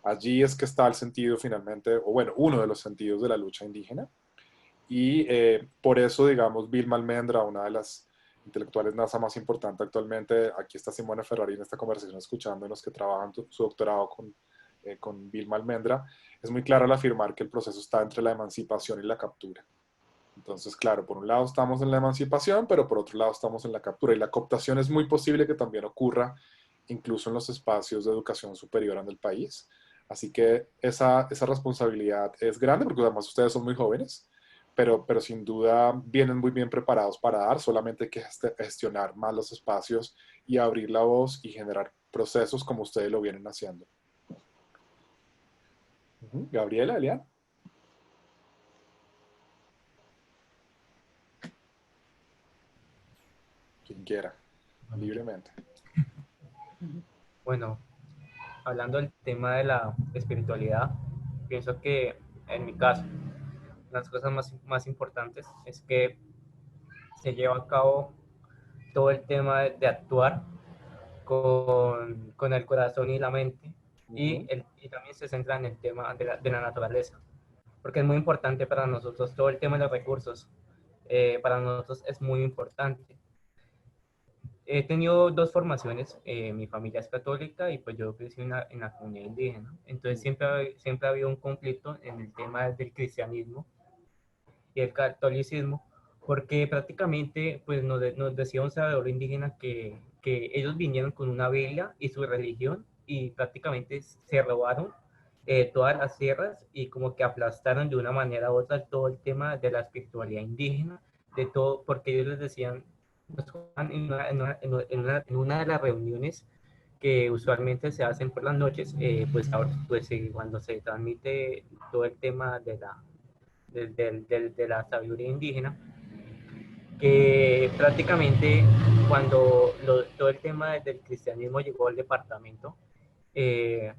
Allí es que está el sentido finalmente, o bueno, uno de los sentidos de la lucha indígena. Y por eso, digamos, Vilma Almendra, una de las intelectuales NASA más importantes actualmente, aquí está Simona Ferrari en esta conversación escuchándonos, que trabajan su doctorado con Vilma Almendra, es muy claro al afirmar que el proceso está entre la emancipación y la captura. Entonces, claro, por un lado estamos en la emancipación, pero por otro lado estamos en la captura. Y la cooptación es muy posible que también ocurra incluso en los espacios de educación superior en el país. Así que esa responsabilidad es grande, porque además ustedes son muy jóvenes, pero sin duda vienen muy bien preparados para dar, solamente hay que gestionar más los espacios y abrir la voz y generar procesos como ustedes lo vienen haciendo. Gabriela, Elian. Quien quiera, libremente. Bueno, hablando del tema de la espiritualidad, pienso que en mi caso, las cosas más importantes es que se lleva a cabo todo el tema de actuar con el corazón y la mente, y también se centra en el tema de la naturaleza, porque es muy importante para nosotros todo el tema de los recursos. Para nosotros es muy importante. he tenido dos formaciones. Mi familia es católica y pues yo crecí en la comunidad indígena. Entonces siempre ha habido un conflicto en el tema del cristianismo y el catolicismo, porque prácticamente pues nos decía un sabedor indígena que ellos vinieron con una Biblia y su religión y prácticamente se robaron todas las tierras y como que aplastaron de una manera u otra todo el tema de la espiritualidad indígena, de todo, porque ellos les decían, en una de las reuniones que usualmente se hacen por las noches, pues, cuando se transmite todo el tema de la sabiduría indígena, que prácticamente cuando todo el tema del cristianismo llegó al departamento, eh,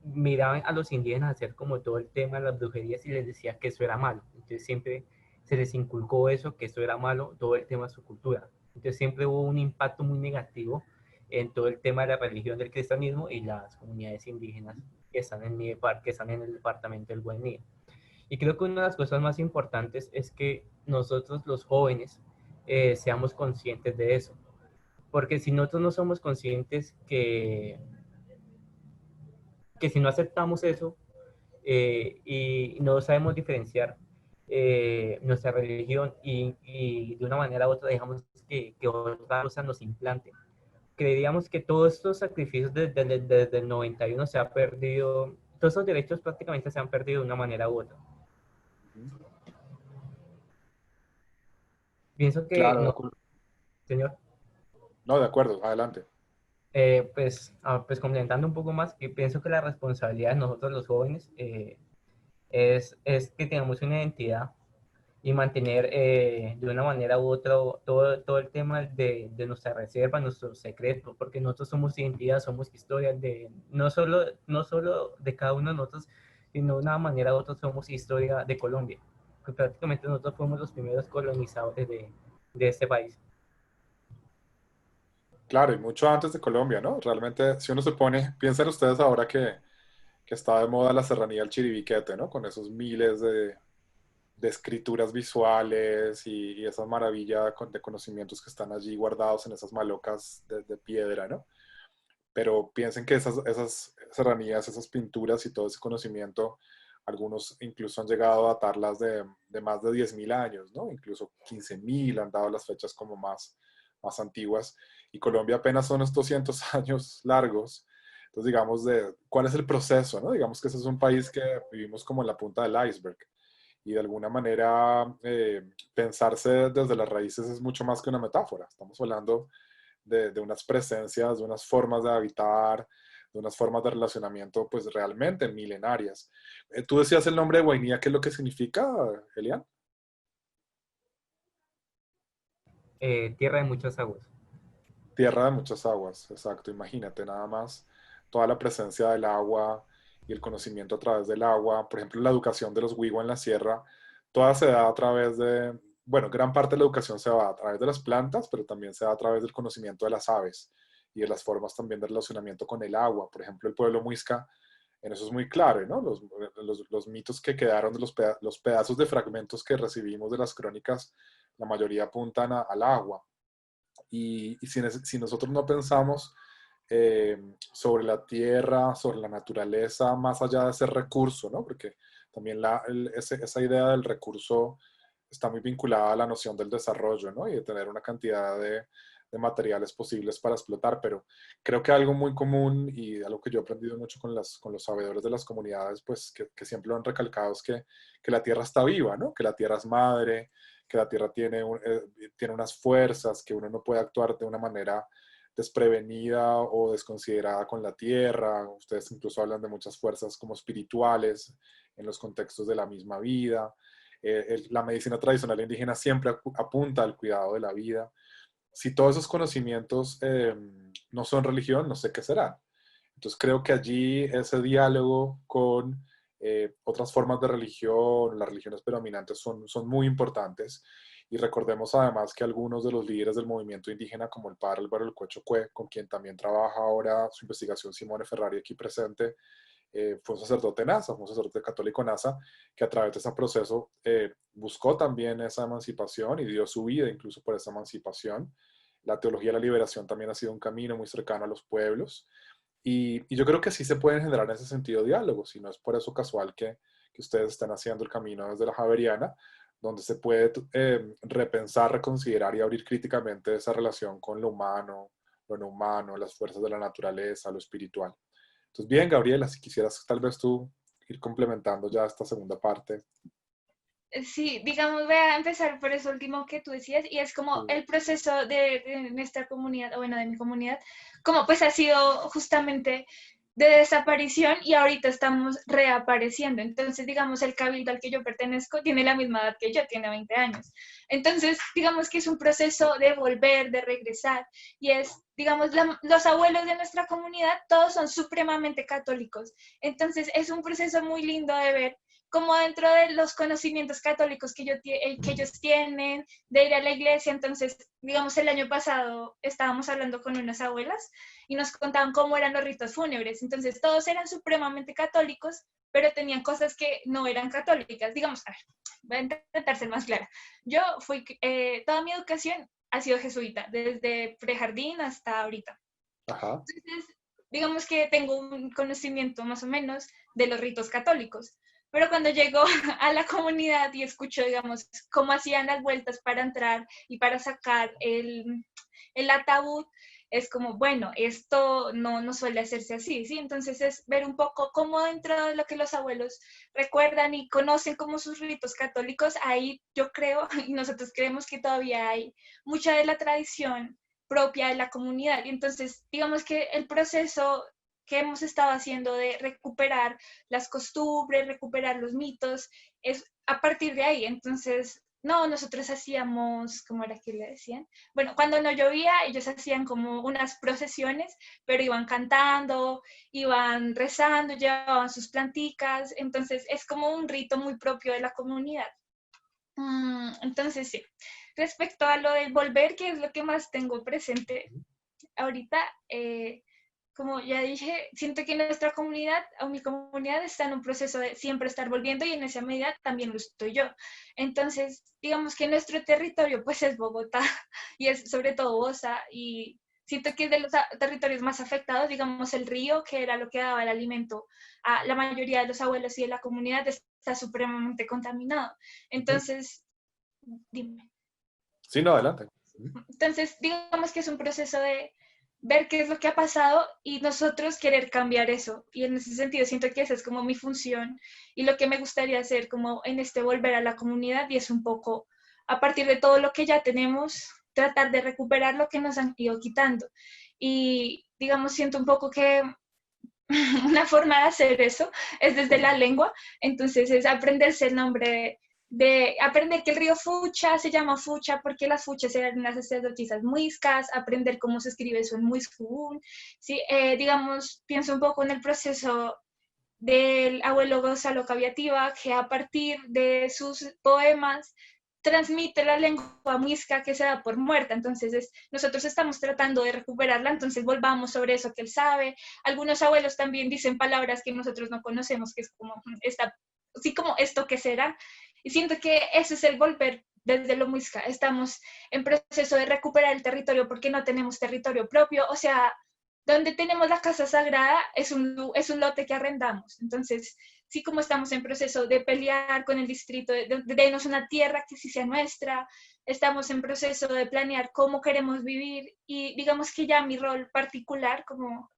miraban a los indígenas hacer como todo el tema de las brujerías y les decía que eso era malo. Entonces siempre se les inculcó eso, que eso era malo, todo el tema de su cultura. Entonces siempre hubo un impacto muy negativo en todo el tema de la religión del cristianismo y las comunidades indígenas que están que están en el departamento del Guainía. Y creo que una de las cosas más importantes es que nosotros los jóvenes seamos conscientes de eso. Porque si nosotros no somos conscientes que si no aceptamos eso y no sabemos diferenciar nuestra religión y de una manera u otra dejamos que otra cosa nos implante. Creeríamos que todos estos sacrificios desde el 91 se ha perdido, todos esos derechos prácticamente se han perdido de una manera u otra. Pienso que, Claro, de no, acuerdo. señor, No, de acuerdo, adelante. pues complementando un poco más, que pienso que la responsabilidad de nosotros los jóvenes es que tengamos una identidad y mantener de una manera u otra todo el tema de nuestra reserva, nuestro secreto, porque nosotros somos identidad, somos historia, no solo de cada uno de nosotros, sino de una manera u otra somos historia de Colombia, que prácticamente nosotros fuimos los primeros colonizadores de este país. Claro, y mucho antes de Colombia, ¿no? Realmente, si uno se pone, piensen ustedes ahora que está de moda la serranía del Chiribiquete, ¿no? Con esos miles de escrituras visuales y esa maravilla de conocimientos que están allí guardados en esas malocas de piedra, ¿no? Pero piensen que esas serranías, esas pinturas y todo ese conocimiento, algunos incluso han llegado a datarlas de más de 10.000 años, ¿no? Incluso 15.000 han dado las fechas como más antiguas. Y Colombia apenas son estos 200 años largos. Entonces, digamos, ¿cuál es el proceso, no? Digamos que ese es un país que vivimos como en la punta del iceberg. Y de alguna manera, pensarse desde las raíces es mucho más que una metáfora. Estamos hablando de unas presencias, de unas formas de habitar, de unas formas de relacionamiento, pues realmente milenarias. Tú decías el nombre de Guainía, ¿qué es lo que significa, Elian? Tierra de muchas aguas. Tierra de muchas aguas, exacto. Imagínate nada más toda la presencia del agua y el conocimiento a través del agua. Por ejemplo, la educación de los Wiwa en la sierra, toda se da a través bueno, gran parte de la educación se da a través de las plantas, pero también se da a través del conocimiento de las aves y de las formas también de relacionamiento con el agua. Por ejemplo, el pueblo muisca, en eso es muy claro, ¿no? Los mitos que quedaron de los pedazos de fragmentos que recibimos de las crónicas, la mayoría apuntan al agua. Y si nosotros no pensamos sobre la tierra, sobre la naturaleza, más allá de ese recurso, ¿no? Porque también esa idea del recurso está muy vinculada a la noción del desarrollo, ¿no? Y de tener una cantidad de materiales posibles para explotar, pero creo que algo muy común y algo que yo he aprendido mucho con los sabedores de las comunidades, pues que siempre lo han recalcado es que la tierra está viva, ¿no? Que la tierra es madre, que la tierra tiene unas fuerzas, que uno no puede actuar de una manera desprevenida o desconsiderada con la tierra. Ustedes incluso hablan de muchas fuerzas como espirituales en los contextos de la misma vida. La medicina tradicional indígena siempre apunta al cuidado de la vida. Si todos esos conocimientos no son religión, no sé qué serán. Entonces creo que allí ese diálogo con otras formas de religión, las religiones predominantes son muy importantes. Y recordemos además que algunos de los líderes del movimiento indígena, como el padre Álvaro El Cocho Cue, con quien también trabaja ahora su investigación Simone Ferrari aquí presente, fue un sacerdote NASA, fue un sacerdote católico NASA, que a través de ese proceso buscó también esa emancipación y dio su vida incluso por esa emancipación. la teología de la liberación también ha sido un camino muy cercano a los pueblos. Y yo creo que sí se pueden generar en ese sentido diálogos, y no es por eso casual que ustedes estén haciendo el camino desde la Javeriana, donde se puede repensar, reconsiderar y abrir críticamente esa relación con lo humano, lo no humano, las fuerzas de la naturaleza, lo espiritual. Entonces, bien, Gabriela, si quisieras tal vez tú ir complementando ya esta segunda parte. Sí, digamos, voy a empezar por eso último que tú decías, y es como Sí. el proceso de nuestra comunidad, o bueno, de mi comunidad, como pues ha sido justamente de desaparición y ahorita estamos reapareciendo. Entonces, digamos, el cabildo al que yo pertenezco tiene la misma edad que yo, tiene 20 años. Entonces, digamos que es un proceso de volver, de regresar, y es, digamos, los abuelos de nuestra comunidad, todos son supremamente católicos. Entonces, es un proceso muy lindo de ver como dentro de los conocimientos católicos que ellos tienen, de ir a la iglesia. Entonces, digamos, el año pasado estábamos hablando con unas abuelas y nos contaban cómo eran los ritos fúnebres. Entonces, todos eran supremamente católicos, pero tenían cosas que no eran católicas. Digamos, a ver, voy a intentar ser más clara. Yo toda mi educación ha sido jesuita, desde prejardín hasta ahorita. Ajá. Entonces, digamos que tengo un conocimiento más o menos de los ritos católicos. Pero cuando llego a la comunidad y escucho, digamos, cómo hacían las vueltas para entrar y para sacar el ataúd, es como, bueno, esto no suele hacerse así, ¿sí? Entonces es ver un poco cómo dentro de lo que los abuelos recuerdan y conocen como sus ritos católicos, ahí yo creo, y nosotros creemos que todavía hay mucha de la tradición propia de la comunidad. Y entonces, digamos que el proceso que hemos estado haciendo de recuperar las costumbres, recuperar los mitos, es a partir de ahí. Entonces, no, nosotros hacíamos, ¿cómo era que le decían? Bueno, cuando no llovía, ellos hacían como unas procesiones, pero iban cantando, iban rezando, llevaban sus planticas. Entonces, es como un rito muy propio de la comunidad. Entonces, sí. Respecto a lo del volver, que es lo que más tengo presente ahorita, como ya dije, siento que nuestra comunidad o mi comunidad está en un proceso de siempre estar volviendo, y en esa medida también lo estoy yo. Entonces, digamos que nuestro territorio pues es Bogotá y es sobre todo Bosa, y siento que es de los territorios más afectados. Digamos, el río, que era lo que daba el alimento a la mayoría de los abuelos y de la comunidad, está supremamente contaminado. Entonces, dime. Sí, no, adelante. Entonces, digamos que es un proceso de ver qué es lo que ha pasado y nosotros querer cambiar eso. Y en ese sentido siento que esa es como mi función y lo que me gustaría hacer como en este volver a la comunidad, y es un poco a partir de todo lo que ya tenemos, tratar de recuperar lo que nos han ido quitando. Y digamos, siento un poco que una forma de hacer eso es desde la lengua. Entonces es aprenderse el nombre de aprender que el río Fucha se llama Fucha porque las fuchas eran unas sacerdotisas muiscas, aprender cómo se escribe eso en muiscún, ¿sí? Digamos, pienso un poco en el proceso del abuelo Gonzalo Caviativa, que a partir de sus poemas transmite la lengua muisca que se da por muerta. Entonces nosotros estamos tratando de recuperarla, entonces volvamos sobre eso que él sabe. Algunos abuelos también dicen palabras que nosotros no conocemos, que es como así como esto que será. Y siento que ese es el volver desde lo muisca. Estamos en proceso de recuperar el territorio porque no tenemos territorio propio. O sea, donde tenemos la casa sagrada es un lote que arrendamos. Entonces, sí, como estamos en proceso de pelear con el distrito, de darnos una tierra que sí sea nuestra, estamos en proceso de planear cómo queremos vivir, y digamos que ya mi rol particular como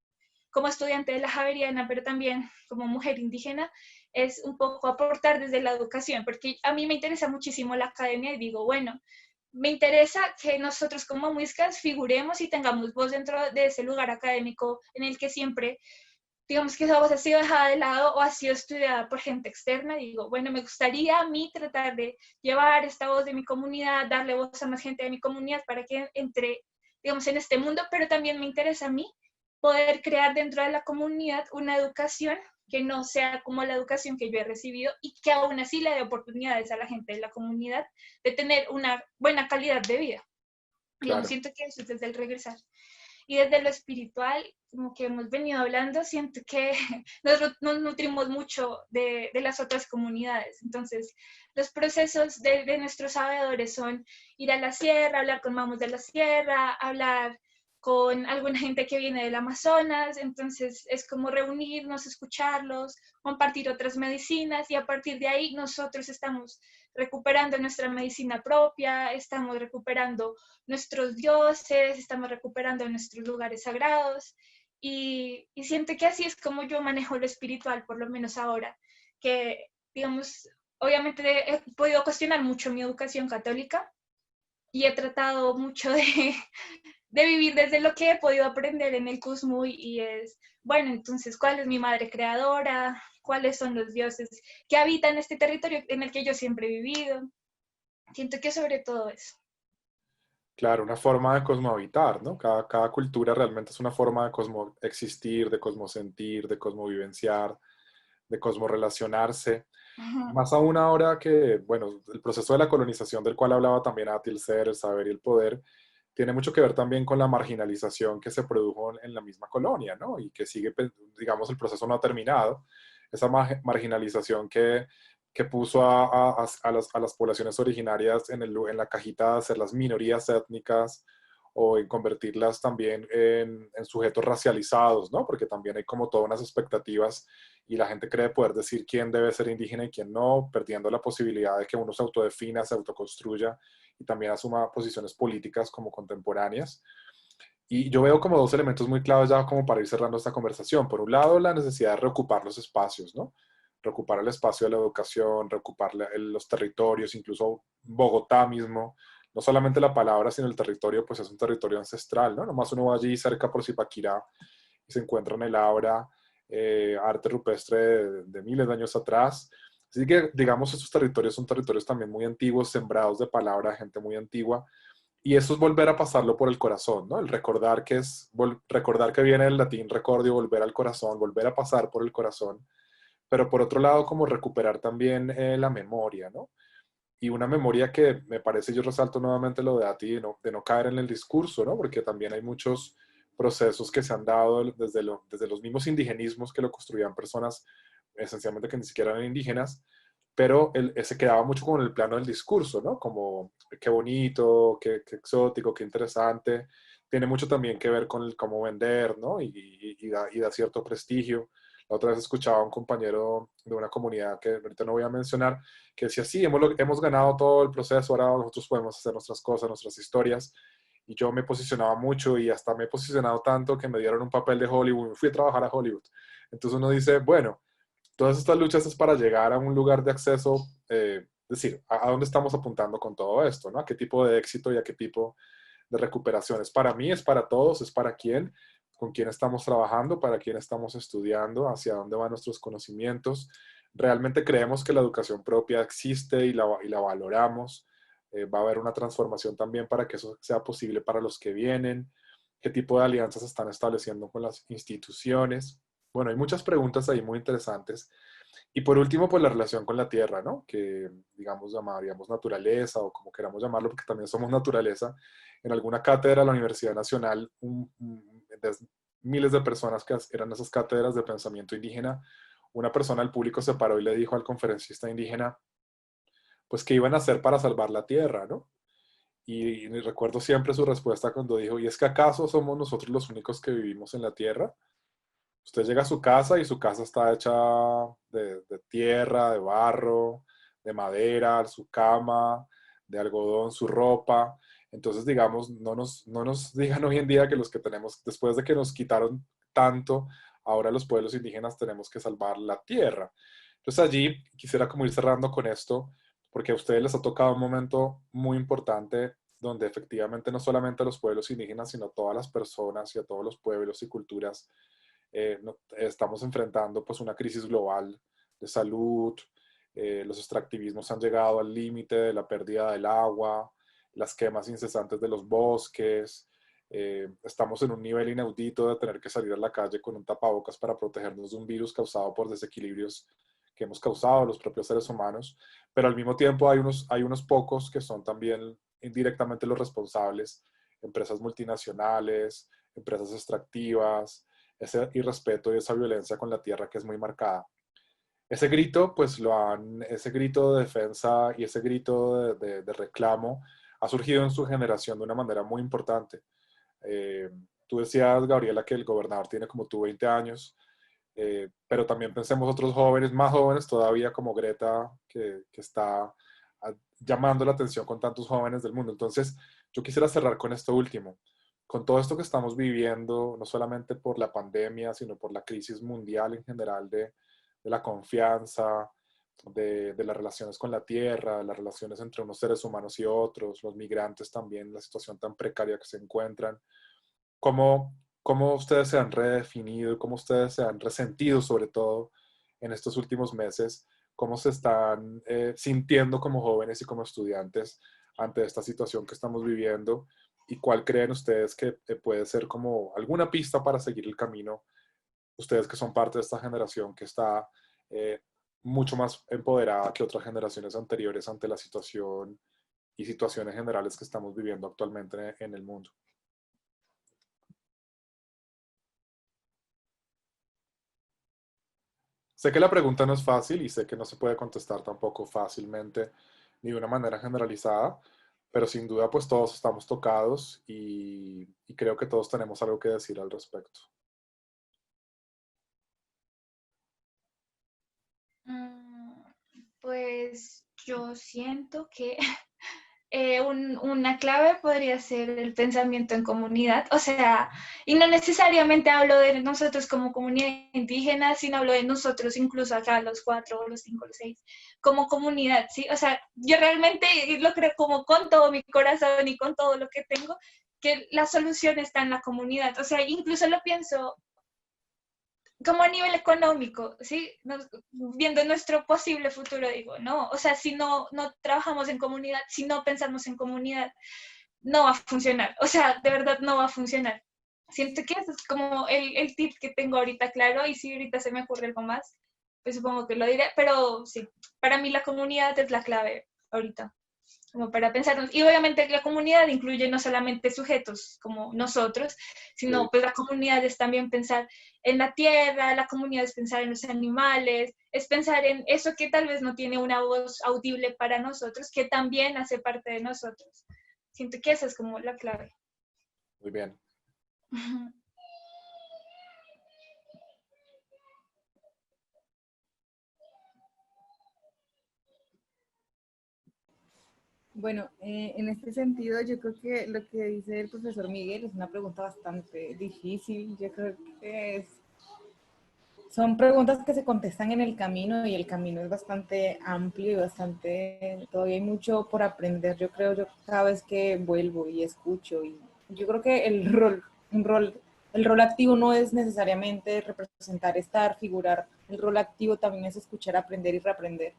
estudiante de la Javeriana, pero también como mujer indígena, es un poco aportar desde la educación, porque a mí me interesa muchísimo la academia y digo, bueno, me interesa que nosotros como muiscas figuremos y tengamos voz dentro de ese lugar académico en el que siempre, digamos que esa voz ha sido dejada de lado o ha sido estudiada por gente externa. Y digo, bueno, me gustaría a mí tratar de llevar esta voz de mi comunidad, darle voz a más gente de mi comunidad para que entre, digamos, en este mundo, pero también me interesa a mí poder crear dentro de la comunidad una educación que no sea como la educación que yo he recibido y que aún así le dé oportunidades a la gente de la comunidad de tener una buena calidad de vida. Digamos, Claro. siento que eso es desde el regresar. y desde lo espiritual, como que hemos venido hablando, siento que nos nutrimos mucho de las otras comunidades. Entonces, los procesos de nuestros sabedores son ir a la sierra, hablar con mamos de la sierra, hablar con alguna gente que viene del Amazonas, entonces es como reunirnos, escucharlos, compartir otras medicinas y a partir de ahí nosotros estamos recuperando nuestra medicina propia, estamos recuperando nuestros dioses, estamos recuperando nuestros lugares sagrados y siento que así es como yo manejo lo espiritual, por lo menos ahora, que digamos, obviamente he podido cuestionar mucho mi educación católica y he tratado mucho de vivir desde lo que he podido aprender en el Cosmui y es, bueno, entonces, ¿cuál es mi madre creadora? ¿Cuáles son los dioses que habitan este territorio en el que yo siempre he vivido? Siento que sobre todo eso. Claro, una forma de cosmohabitar, ¿no? Cada cultura realmente es una forma de cosmoexistir, de cosmosentir, de cosmovivenciar, de cosmorelacionarse. Ajá. Más aún ahora que, bueno, el proceso de la colonización del cual hablaba también Ati, el ser, el saber y el poder, tiene mucho que ver también con la marginalización que se produjo en la misma colonia, ¿no? Y que sigue, pues, digamos, el proceso no ha terminado. Esa marginalización que puso a las poblaciones originarias en la cajita de ser las minorías étnicas o en convertirlas también en sujetos racializados, ¿no? Porque también hay como todas unas expectativas y la gente cree poder decir quién debe ser indígena y quién no, perdiendo la posibilidad de que uno se autodefina, se autoconstruya y también asuma posiciones políticas como contemporáneas. Y yo veo como dos elementos muy claves ya como para ir cerrando esta conversación. Por un lado, la necesidad de reocupar los espacios, ¿no? Reocupar el espacio de la educación, reocupar los territorios, incluso Bogotá mismo. No solamente la palabra, sino el territorio, pues es un territorio ancestral, ¿no? Nomás uno va allí cerca por Zipaquirá y se encuentra en el Abra arte rupestre de miles de años atrás. Así que, digamos, estos territorios son territorios también muy antiguos, sembrados de palabra, gente muy antigua, y eso es volver a pasarlo por el corazón, ¿no? El recordar que recordar que viene del latín recordio, volver al corazón, volver a pasar por el corazón, pero por otro lado, como recuperar también la memoria, ¿no? Y una memoria que me parece, yo resalto nuevamente lo de Ati, de no caer en el discurso, ¿no? Porque también hay muchos procesos que se han dado desde los mismos indigenismos que lo construían personas esencialmente que ni siquiera eran indígenas, pero se quedaba mucho con el plano del discurso, ¿no? Como qué bonito, qué exótico, qué interesante. Tiene mucho también que ver con el cómo vender, ¿no? Y da cierto prestigio. La otra vez escuchaba a un compañero de una comunidad que ahorita no voy a mencionar, que decía, sí, hemos ganado todo el proceso, ahora nosotros podemos hacer nuestras cosas, nuestras historias. Y yo me posicionaba mucho y hasta me he posicionado tanto que me dieron un papel de Hollywood, fui a trabajar a Hollywood. Entonces uno dice, bueno, todas estas luchas es para llegar a un lugar de acceso, es decir, a dónde estamos apuntando con todo esto, ¿no? A qué tipo de éxito y a qué tipo de recuperación. Es para mí, es para todos, es para quién, con quién estamos trabajando, para quién estamos estudiando, hacia dónde van nuestros conocimientos. Realmente creemos que la educación propia existe y la valoramos. Va a haber una transformación también para que eso sea posible para los que vienen. ¿Qué tipo de alianzas se están estableciendo con las instituciones? Bueno, hay muchas preguntas ahí muy interesantes. Y por último, pues la relación con la tierra, ¿no? Que, digamos, llamaríamos naturaleza o como queramos llamarlo, porque también somos naturaleza. En alguna cátedra de la Universidad Nacional, miles de personas que eran esas cátedras de pensamiento indígena, una persona del público se paró y le dijo al conferencista indígena, pues, ¿qué iban a hacer para salvar la tierra, ¿no? Y recuerdo siempre su respuesta cuando dijo, ¿y es que acaso somos nosotros los únicos que vivimos en la tierra? Usted llega a su casa y su casa está hecha de tierra, de barro, de madera, su cama, de algodón, su ropa. Entonces, digamos, no nos digan hoy en día que los que tenemos, después de que nos quitaron tanto, ahora los pueblos indígenas tenemos que salvar la tierra. Entonces allí quisiera como ir cerrando con esto, porque a ustedes les ha tocado un momento muy importante donde efectivamente no solamente a los pueblos indígenas, sino a todas las personas y a todos los pueblos y culturas estamos enfrentando pues una crisis global de salud, los extractivismos han llegado al límite de la pérdida del agua, las quemas incesantes de los bosques, estamos en un nivel inaudito de tener que salir a la calle con un tapabocas para protegernos de un virus causado por desequilibrios que hemos causado los propios seres humanos, pero al mismo tiempo hay unos pocos que son también indirectamente los responsables, empresas multinacionales, empresas extractivas, ese irrespeto y esa violencia con la tierra que es muy marcada. Ese grito, pues ese grito de defensa y ese grito de reclamo ha surgido en su generación de una manera muy importante. Eh, Tú decías, Gabriela, que el gobernador tiene como tú 20 años, pero también pensemos otros jóvenes, más jóvenes todavía como Greta, que está llamando la atención con tantos jóvenes del mundo. Entonces, yo quisiera cerrar con esto último. Con todo esto que estamos viviendo, no solamente por la pandemia, sino por la crisis mundial en general de la confianza, de las relaciones con la tierra, las relaciones entre unos seres humanos y otros, los migrantes también, la situación tan precaria que se encuentran. ¿Cómo ustedes se han redefinido y cómo ustedes se han resentido, sobre todo en estos últimos meses? ¿Cómo se están sintiendo como jóvenes y como estudiantes ante esta situación que estamos viviendo? ¿Y cuál creen ustedes que puede ser como alguna pista para seguir el camino? Ustedes que son parte de esta generación que está eh, mucho más empoderada que otras generaciones anteriores ante la situación y situaciones generales que estamos viviendo actualmente en el mundo. Sé que la pregunta no es fácil y sé que no se puede contestar tampoco fácilmente ni de una manera generalizada, pero sin duda pues todos estamos tocados y creo que todos tenemos algo que decir al respecto. Mm, Pues yo siento que una clave podría ser el pensamiento en comunidad, o sea, y no necesariamente hablo de nosotros como comunidad indígena, sino hablo de nosotros incluso acá, los 4, los 5, los 6, como comunidad, ¿sí? O sea, yo realmente lo creo como con todo mi corazón y con todo lo que tengo, que la solución está en la comunidad, o sea, incluso lo pienso como a nivel económico, ¿sí? Viendo nuestro posible futuro, digo, no, o sea, si no trabajamos en comunidad, si no pensamos en comunidad, no va a funcionar, o sea, de verdad no va a funcionar. Siento que ese es como el tip que tengo ahorita claro, y si ahorita se me ocurre algo más, pues supongo que lo diré, pero sí, para mí la comunidad es la clave ahorita, como para pensarnos. Y obviamente la comunidad incluye no solamente sujetos como nosotros, sino Sí, pues la comunidad es también pensar en la tierra, la comunidad es pensar en los animales, es pensar en eso que tal vez no tiene una voz audible para nosotros, que también hace parte de nosotros. Siento que esa es como la clave. muy bien. Bueno, en este sentido, yo creo que lo que dice el profesor Miguel es una pregunta bastante difícil. Yo creo que son preguntas que se contestan en el camino y el camino es bastante amplio y bastante, todavía hay mucho por aprender. Yo creo, yo cada vez que vuelvo y escucho, y yo creo que el rol activo no es necesariamente representar, estar, figurar. El rol activo también es escuchar, aprender y reaprender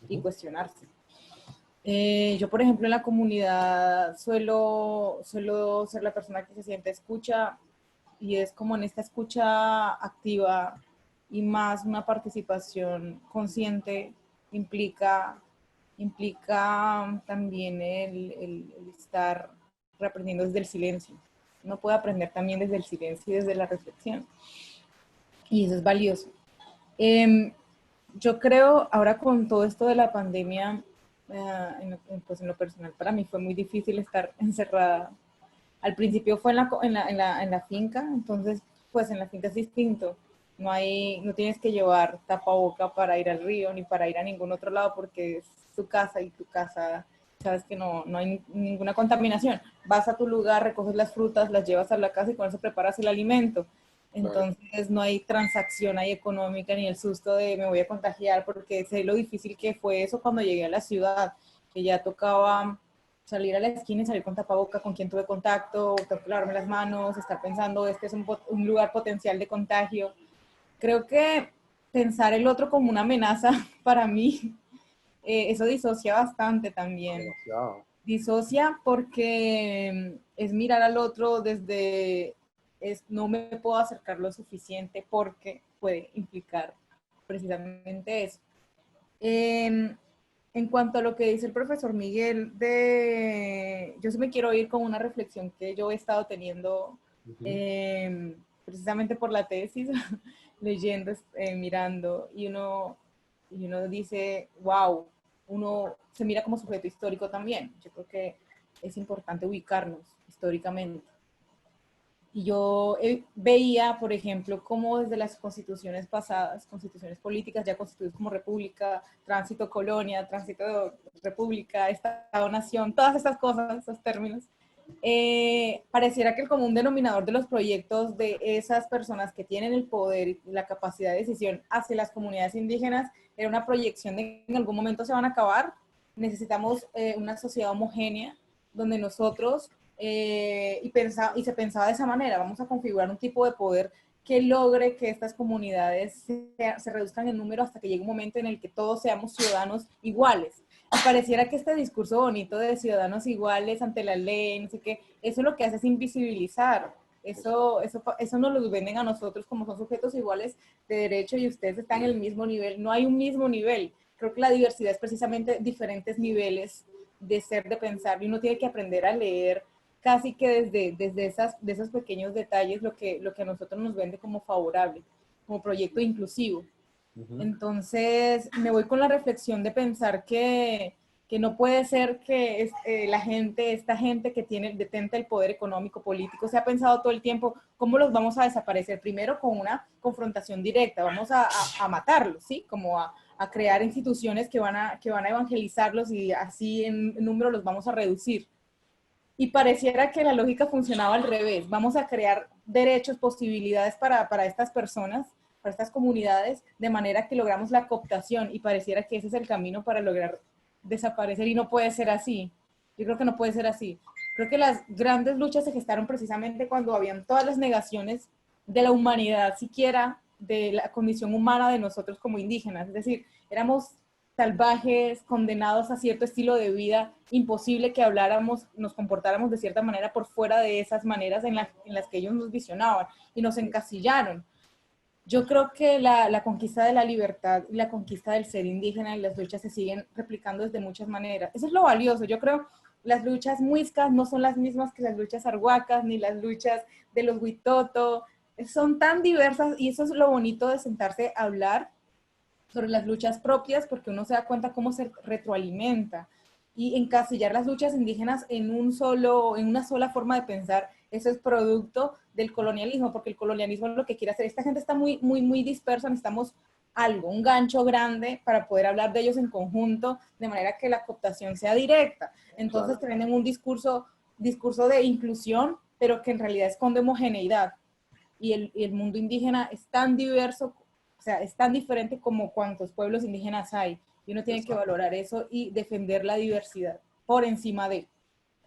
y cuestionarse. Yo, por ejemplo, en la comunidad suelo ser la persona que se siente escucha y es como en esta escucha activa y más una participación consciente implica también el estar reaprendiendo desde el silencio. Uno puede aprender también desde el silencio y desde la reflexión y eso es valioso. Yo creo, ahora con todo esto de la pandemia, pues en lo personal para mí fue muy difícil estar encerrada. Al principio fue en la finca, entonces pues en la finca es distinto. No tienes que llevar tapaboca para ir al río ni para ir a ningún otro lado porque es tu casa y tu casa, sabes que no hay ninguna contaminación. Vas a tu lugar, recoges las frutas, las llevas a la casa y con eso preparas el alimento. Claro. Entonces no hay transacción ahí económica ni el susto de me voy a contagiar porque sé lo difícil que fue eso cuando llegué a la ciudad, que ya tocaba salir a la esquina y salir con tapaboca, con quien tuve contacto, tengo que lavarme las manos, estar pensando, este es un lugar potencial de contagio. Creo que pensar el otro como una amenaza para mí, eso disocia bastante también. Demasiado. Disocia porque es mirar al otro no me puedo acercar lo suficiente porque puede implicar precisamente eso. Eh, en cuanto a lo que dice el profesor Miguel, yo sí me quiero ir con una reflexión que yo he estado teniendo precisamente por la tesis, leyendo, mirando, y uno dice, wow, uno se mira como sujeto histórico también. Yo creo que es importante ubicarnos históricamente. Y yo veía, por ejemplo, cómo desde las constituciones pasadas, constituciones políticas ya constituidas como república, tránsito colonia, tránsito república, estado-nación, todas estas cosas, esos términos, pareciera que el común denominador de los proyectos de esas personas que tienen el poder y la capacidad de decisión hacia las comunidades indígenas era una proyección de que en algún momento se van a acabar. Necesitamos una sociedad homogénea donde nosotros, y se pensaba de esa manera, vamos a configurar un tipo de poder que logre que estas comunidades se reduzcan en número hasta que llegue un momento en el que todos seamos ciudadanos iguales. Y pareciera que este discurso bonito de ciudadanos iguales ante la ley, no sé qué, eso lo que hace es invisibilizar. Eso nos lo venden a nosotros como son sujetos iguales de derecho y ustedes están en el mismo nivel. No hay un mismo nivel. Creo que la diversidad es precisamente diferentes niveles de ser, de pensar, y uno tiene que aprender a leer casi que desde esos pequeños detalles lo que a nosotros nos vende como favorable, como proyecto inclusivo. Entonces me voy con la reflexión de pensar que no puede ser que esta gente que detenta el poder económico, político, se ha pensado todo el tiempo cómo los vamos a desaparecer. Primero con una confrontación directa, vamos a matarlos, ¿sí? Como a crear instituciones que van a evangelizarlos y así en número los vamos a reducir. Y pareciera que la lógica funcionaba al revés. Vamos a crear derechos, posibilidades para estas personas, para estas comunidades, de manera que logramos la cooptación, y pareciera que ese es el camino para lograr desaparecer, y no puede ser así. Yo creo que no puede ser así. Creo que las grandes luchas se gestaron precisamente cuando habían todas las negaciones de la humanidad, siquiera de la condición humana de nosotros como indígenas. Es decir, éramos salvajes, condenados a cierto estilo de vida, imposible que habláramos, nos comportáramos de cierta manera por fuera de esas maneras en las que ellos nos visionaban y nos encasillaron. Yo creo que la conquista de la libertad y la conquista del ser indígena y las luchas se siguen replicando desde muchas maneras. Eso es lo valioso. Yo creo las luchas muiscas no son las mismas que las luchas arhuacas ni las luchas de los huitoto. Son tan diversas, y eso es lo bonito de sentarse a hablar sobre las luchas propias, porque uno se da cuenta cómo se retroalimenta, y encasillar las luchas indígenas en una sola forma de pensar, eso es producto del colonialismo, porque el colonialismo lo que quiere hacer, esta gente está muy, muy, muy dispersa, necesitamos algo, un gancho grande para poder hablar de ellos en conjunto, de manera que la cooptación sea directa. Entonces te venden un discurso de inclusión, pero que en realidad esconde homogeneidad. Y el mundo indígena es tan diverso, o sea, es tan diferente como cuantos pueblos indígenas hay. Y uno tiene que valorar eso y defender la diversidad por encima de,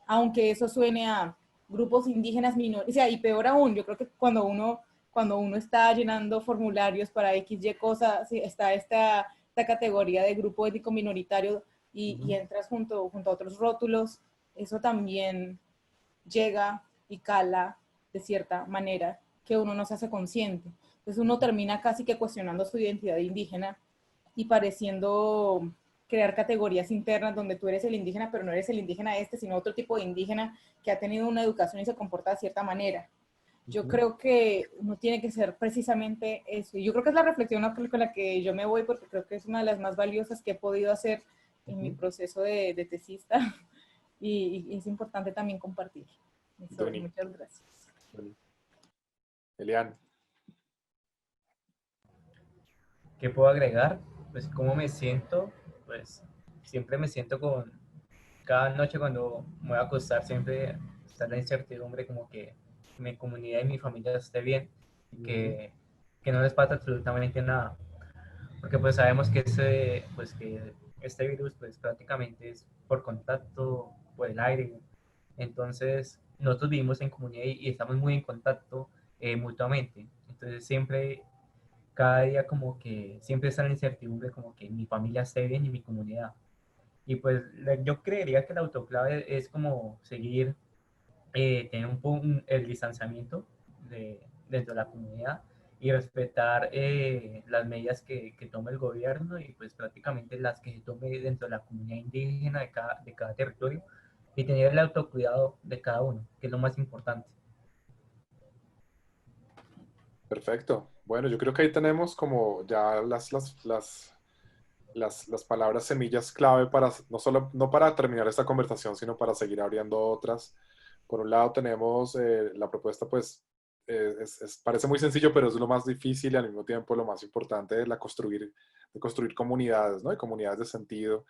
aunque eso suene a grupos indígenas minores, o sea, y peor aún, yo creo que cuando uno está llenando formularios para XY cosas, está esta categoría de grupo étnico minoritario y entras junto a otros rótulos, eso también llega y cala de cierta manera que uno no se hace consciente. Entonces uno termina casi que cuestionando su identidad indígena y pareciendo crear categorías internas donde tú eres el indígena, pero no eres el indígena sino otro tipo de indígena que ha tenido una educación y se comporta de cierta manera. Yo creo que uno tiene que ser precisamente eso. Y yo creo que es la reflexión con la que yo me voy, porque creo que es una de las más valiosas que he podido hacer en mi proceso de tesista. Y es importante también compartir. Muchas gracias. Elian. ¿Qué puedo agregar? Pues cómo me siento, pues siempre me siento con, cada noche cuando me voy a acostar siempre está la incertidumbre como que mi comunidad y mi familia esté bien, y que no les pasa absolutamente nada, porque pues sabemos que que este virus pues prácticamente es por contacto, por el aire. Entonces nosotros vivimos en comunidad y estamos muy en contacto mutuamente, entonces siempre cada día como que siempre está la incertidumbre como que mi familia esté bien y mi comunidad. Y pues yo creería que la autoclave es como seguir, tener el distanciamiento dentro de la comunidad y respetar las medidas que tome el gobierno y pues prácticamente las que se tome dentro de la comunidad indígena de cada territorio, y tener el autocuidado de cada uno, que es lo más importante. Perfecto. Bueno, yo creo que ahí tenemos como ya las palabras semillas clave para, no solo, no para terminar esta conversación, sino para seguir abriendo otras. Por un lado tenemos la propuesta, pues, parece muy sencillo, pero es lo más difícil y al mismo tiempo lo más importante de de construir comunidades, ¿no? Y comunidades de sentido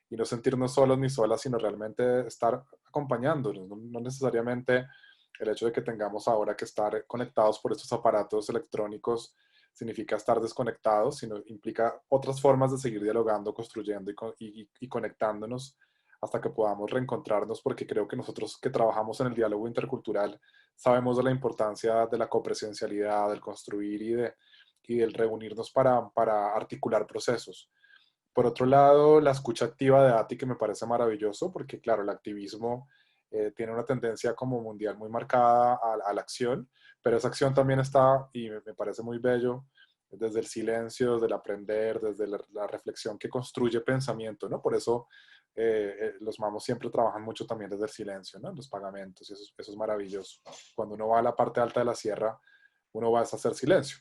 y no sentirnos solos ni solas, sino realmente estar acompañándonos, no necesariamente el hecho de que tengamos ahora que estar conectados por estos aparatos electrónicos significa estar desconectados, sino implica otras formas de seguir dialogando, construyendo y conectándonos hasta que podamos reencontrarnos, porque creo que nosotros que trabajamos en el diálogo intercultural sabemos de la importancia de la copresencialidad, del construir y del reunirnos para articular procesos. Por otro lado, la escucha activa de ATI, que me parece maravilloso, porque claro, el activismo tiene una tendencia como mundial muy marcada a la acción, pero esa acción también está, y me parece muy bello, desde el silencio, desde el aprender, desde la reflexión que construye pensamiento, ¿no? Por eso los mamos siempre trabajan mucho también desde el silencio, ¿no? Los pagamentos, y eso es maravilloso. Cuando uno va a la parte alta de la sierra, uno va a hacer silencio.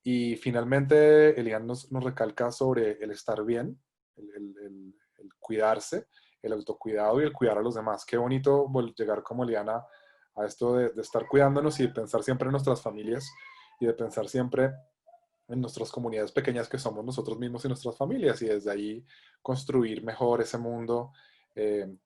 Y finalmente, Elian nos recalca sobre el estar bien, el cuidarse, el autocuidado y el cuidar a los demás. Qué bonito llegar como Eliana a esto de estar cuidándonos y de pensar siempre en nuestras familias y de pensar siempre en nuestras comunidades pequeñas que somos nosotros mismos y nuestras familias y desde ahí construir mejor ese mundo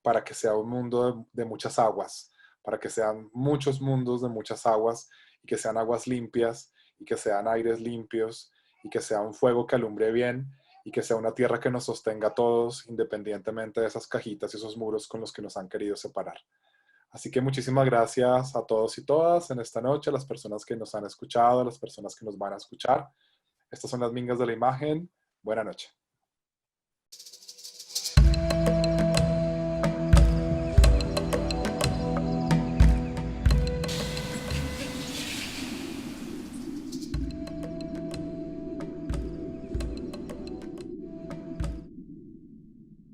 para que sea un mundo de muchas aguas, para que sean muchos mundos de muchas aguas y que sean aguas limpias y que sean aires limpios y que sea un fuego que alumbre bien y que sea una tierra que nos sostenga a todos independientemente de esas cajitas y esos muros con los que nos han querido separar. Así que muchísimas gracias a todos y todas en esta noche, a las personas que nos han escuchado, a las personas que nos van a escuchar. Estas son las mingas de la imagen. Buenas noches.